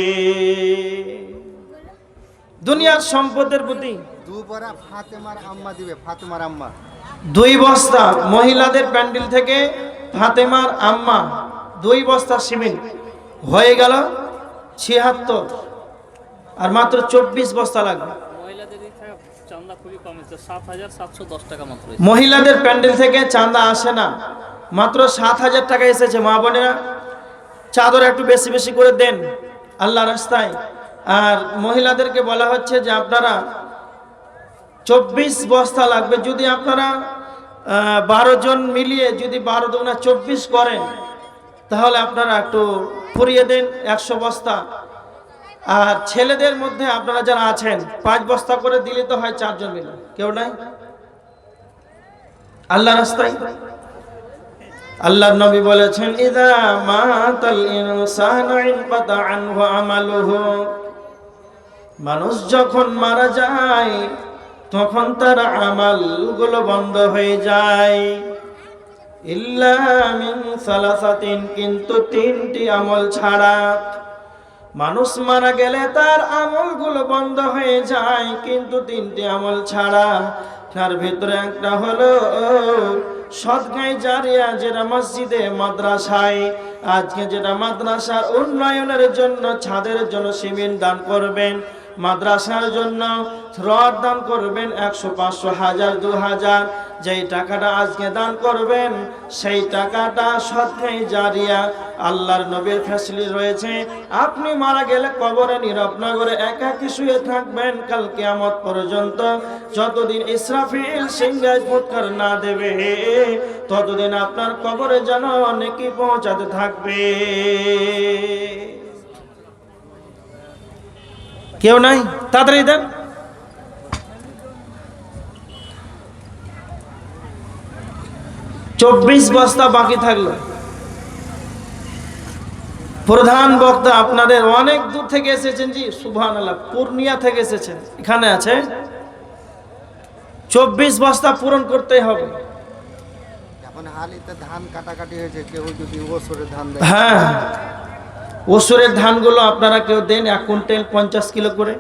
দুনিয়ার সম্পদের প্রতি 2 বড়া ফাতেমার আম্মা দিবে, ফাতেমার আম্মা। 2 বস্তা মহিলাদের প্যান্ডেল থেকে ফাতেমার আম্মা 2 বস্তা সিমেন্ট হয়ে গেল 76, আর মাত্র 24 বস্তা লাগবে। মহিলাদের দিক থেকে চাঁদা খুবই কম হয়েছে, 7,710 টাকা মাত্র। মহিলাদের প্যান্ডেল থেকে চাঁদা আসে না, মাত্র 7,000 টাকা এসেছে। মা বোনেরা, চাদর একটু বেশি বেশি করে দেন আল্লাহ রাস্তায়। আর মহিলাদেরকে বলা হচ্ছে যে আপনারা 24 বস্তা লাগবে। যদি আপনারা 12 জন মিলিয়ে যদি 12 দুগুণা 24 করেন, তাহলে আপনারা একটু ফুরিয়ে দেন 100 বস্তা। আর ছেলেদের মধ্যে আপনারা যারা আছেন 5 বস্তা করে দিলে তো হয় 4 জন মিলে। কেউ নাই আল্লাহ রাস্তায়? আল্লাহর নবী বলেছেন, ইযা মাতাল ইনসানু ইনকাতা আনহু আমালুহু। মানুষ যখন মারা যায় তখন তার আমালগুলো বন্ধ হয়ে যায়। ইল্লা মিন সালাসাতিন, কিন্তু 3টি আমল ছাড়া। মানুষ মারা গেলে তার আমলগুলো বন্ধ হয়ে যায়, কিন্তু 3টি আমল ছাড়া। তার ভিতরে একটা হলো সদকায়ে জারিয়া, যেটা মসজিদে মাদ্রাসায়, আজকে যেটা মাদ্রাসার উন্নয়নের জন্য ছাদের জন্য সিমেন্ট দান করবেন, মাদ্রাসার জন্য রড দান করবেন 100, 500, 1000, 2000। যেই টাকাটা আজকে দান করবেন সেই টাকাটা সদকায়ে জারিয়া। আল্লাহর নবীর ফেসলি রয়েছে, আপনি মারা গেলে কবরে নীরব নগরে একাকী শুয়ে থাকবেন কাল কিয়ামত পর্যন্ত। যতদিন ইসরাফিল সিংহায় ফুৎকার না দেবে ততদিন আপনার কবরে যেন নেকি পৌঁছাতে থাকবে। কেউ নাই? তাড়াতাড়ি দেন। 24 বস্তা বাকি থাকলো। প্রধান বক্তা আপনাদের অনেক দূর থেকে এসেছেন, জি সুবহানাল্লাহ, পূর্ণিয়া থেকে এসেছেন, এখানে আছে 24 বস্তা পূরণ করতে হবে। যেমন হালিতে ধান কাটাকাটি হয়েছে, কেউ যদি ওসরে ধান দেয়, হ্যাঁ, ওসরের ধানগুলো আপনারা কেউ দেন 1 কুইন্টাল 50 কিলো করে,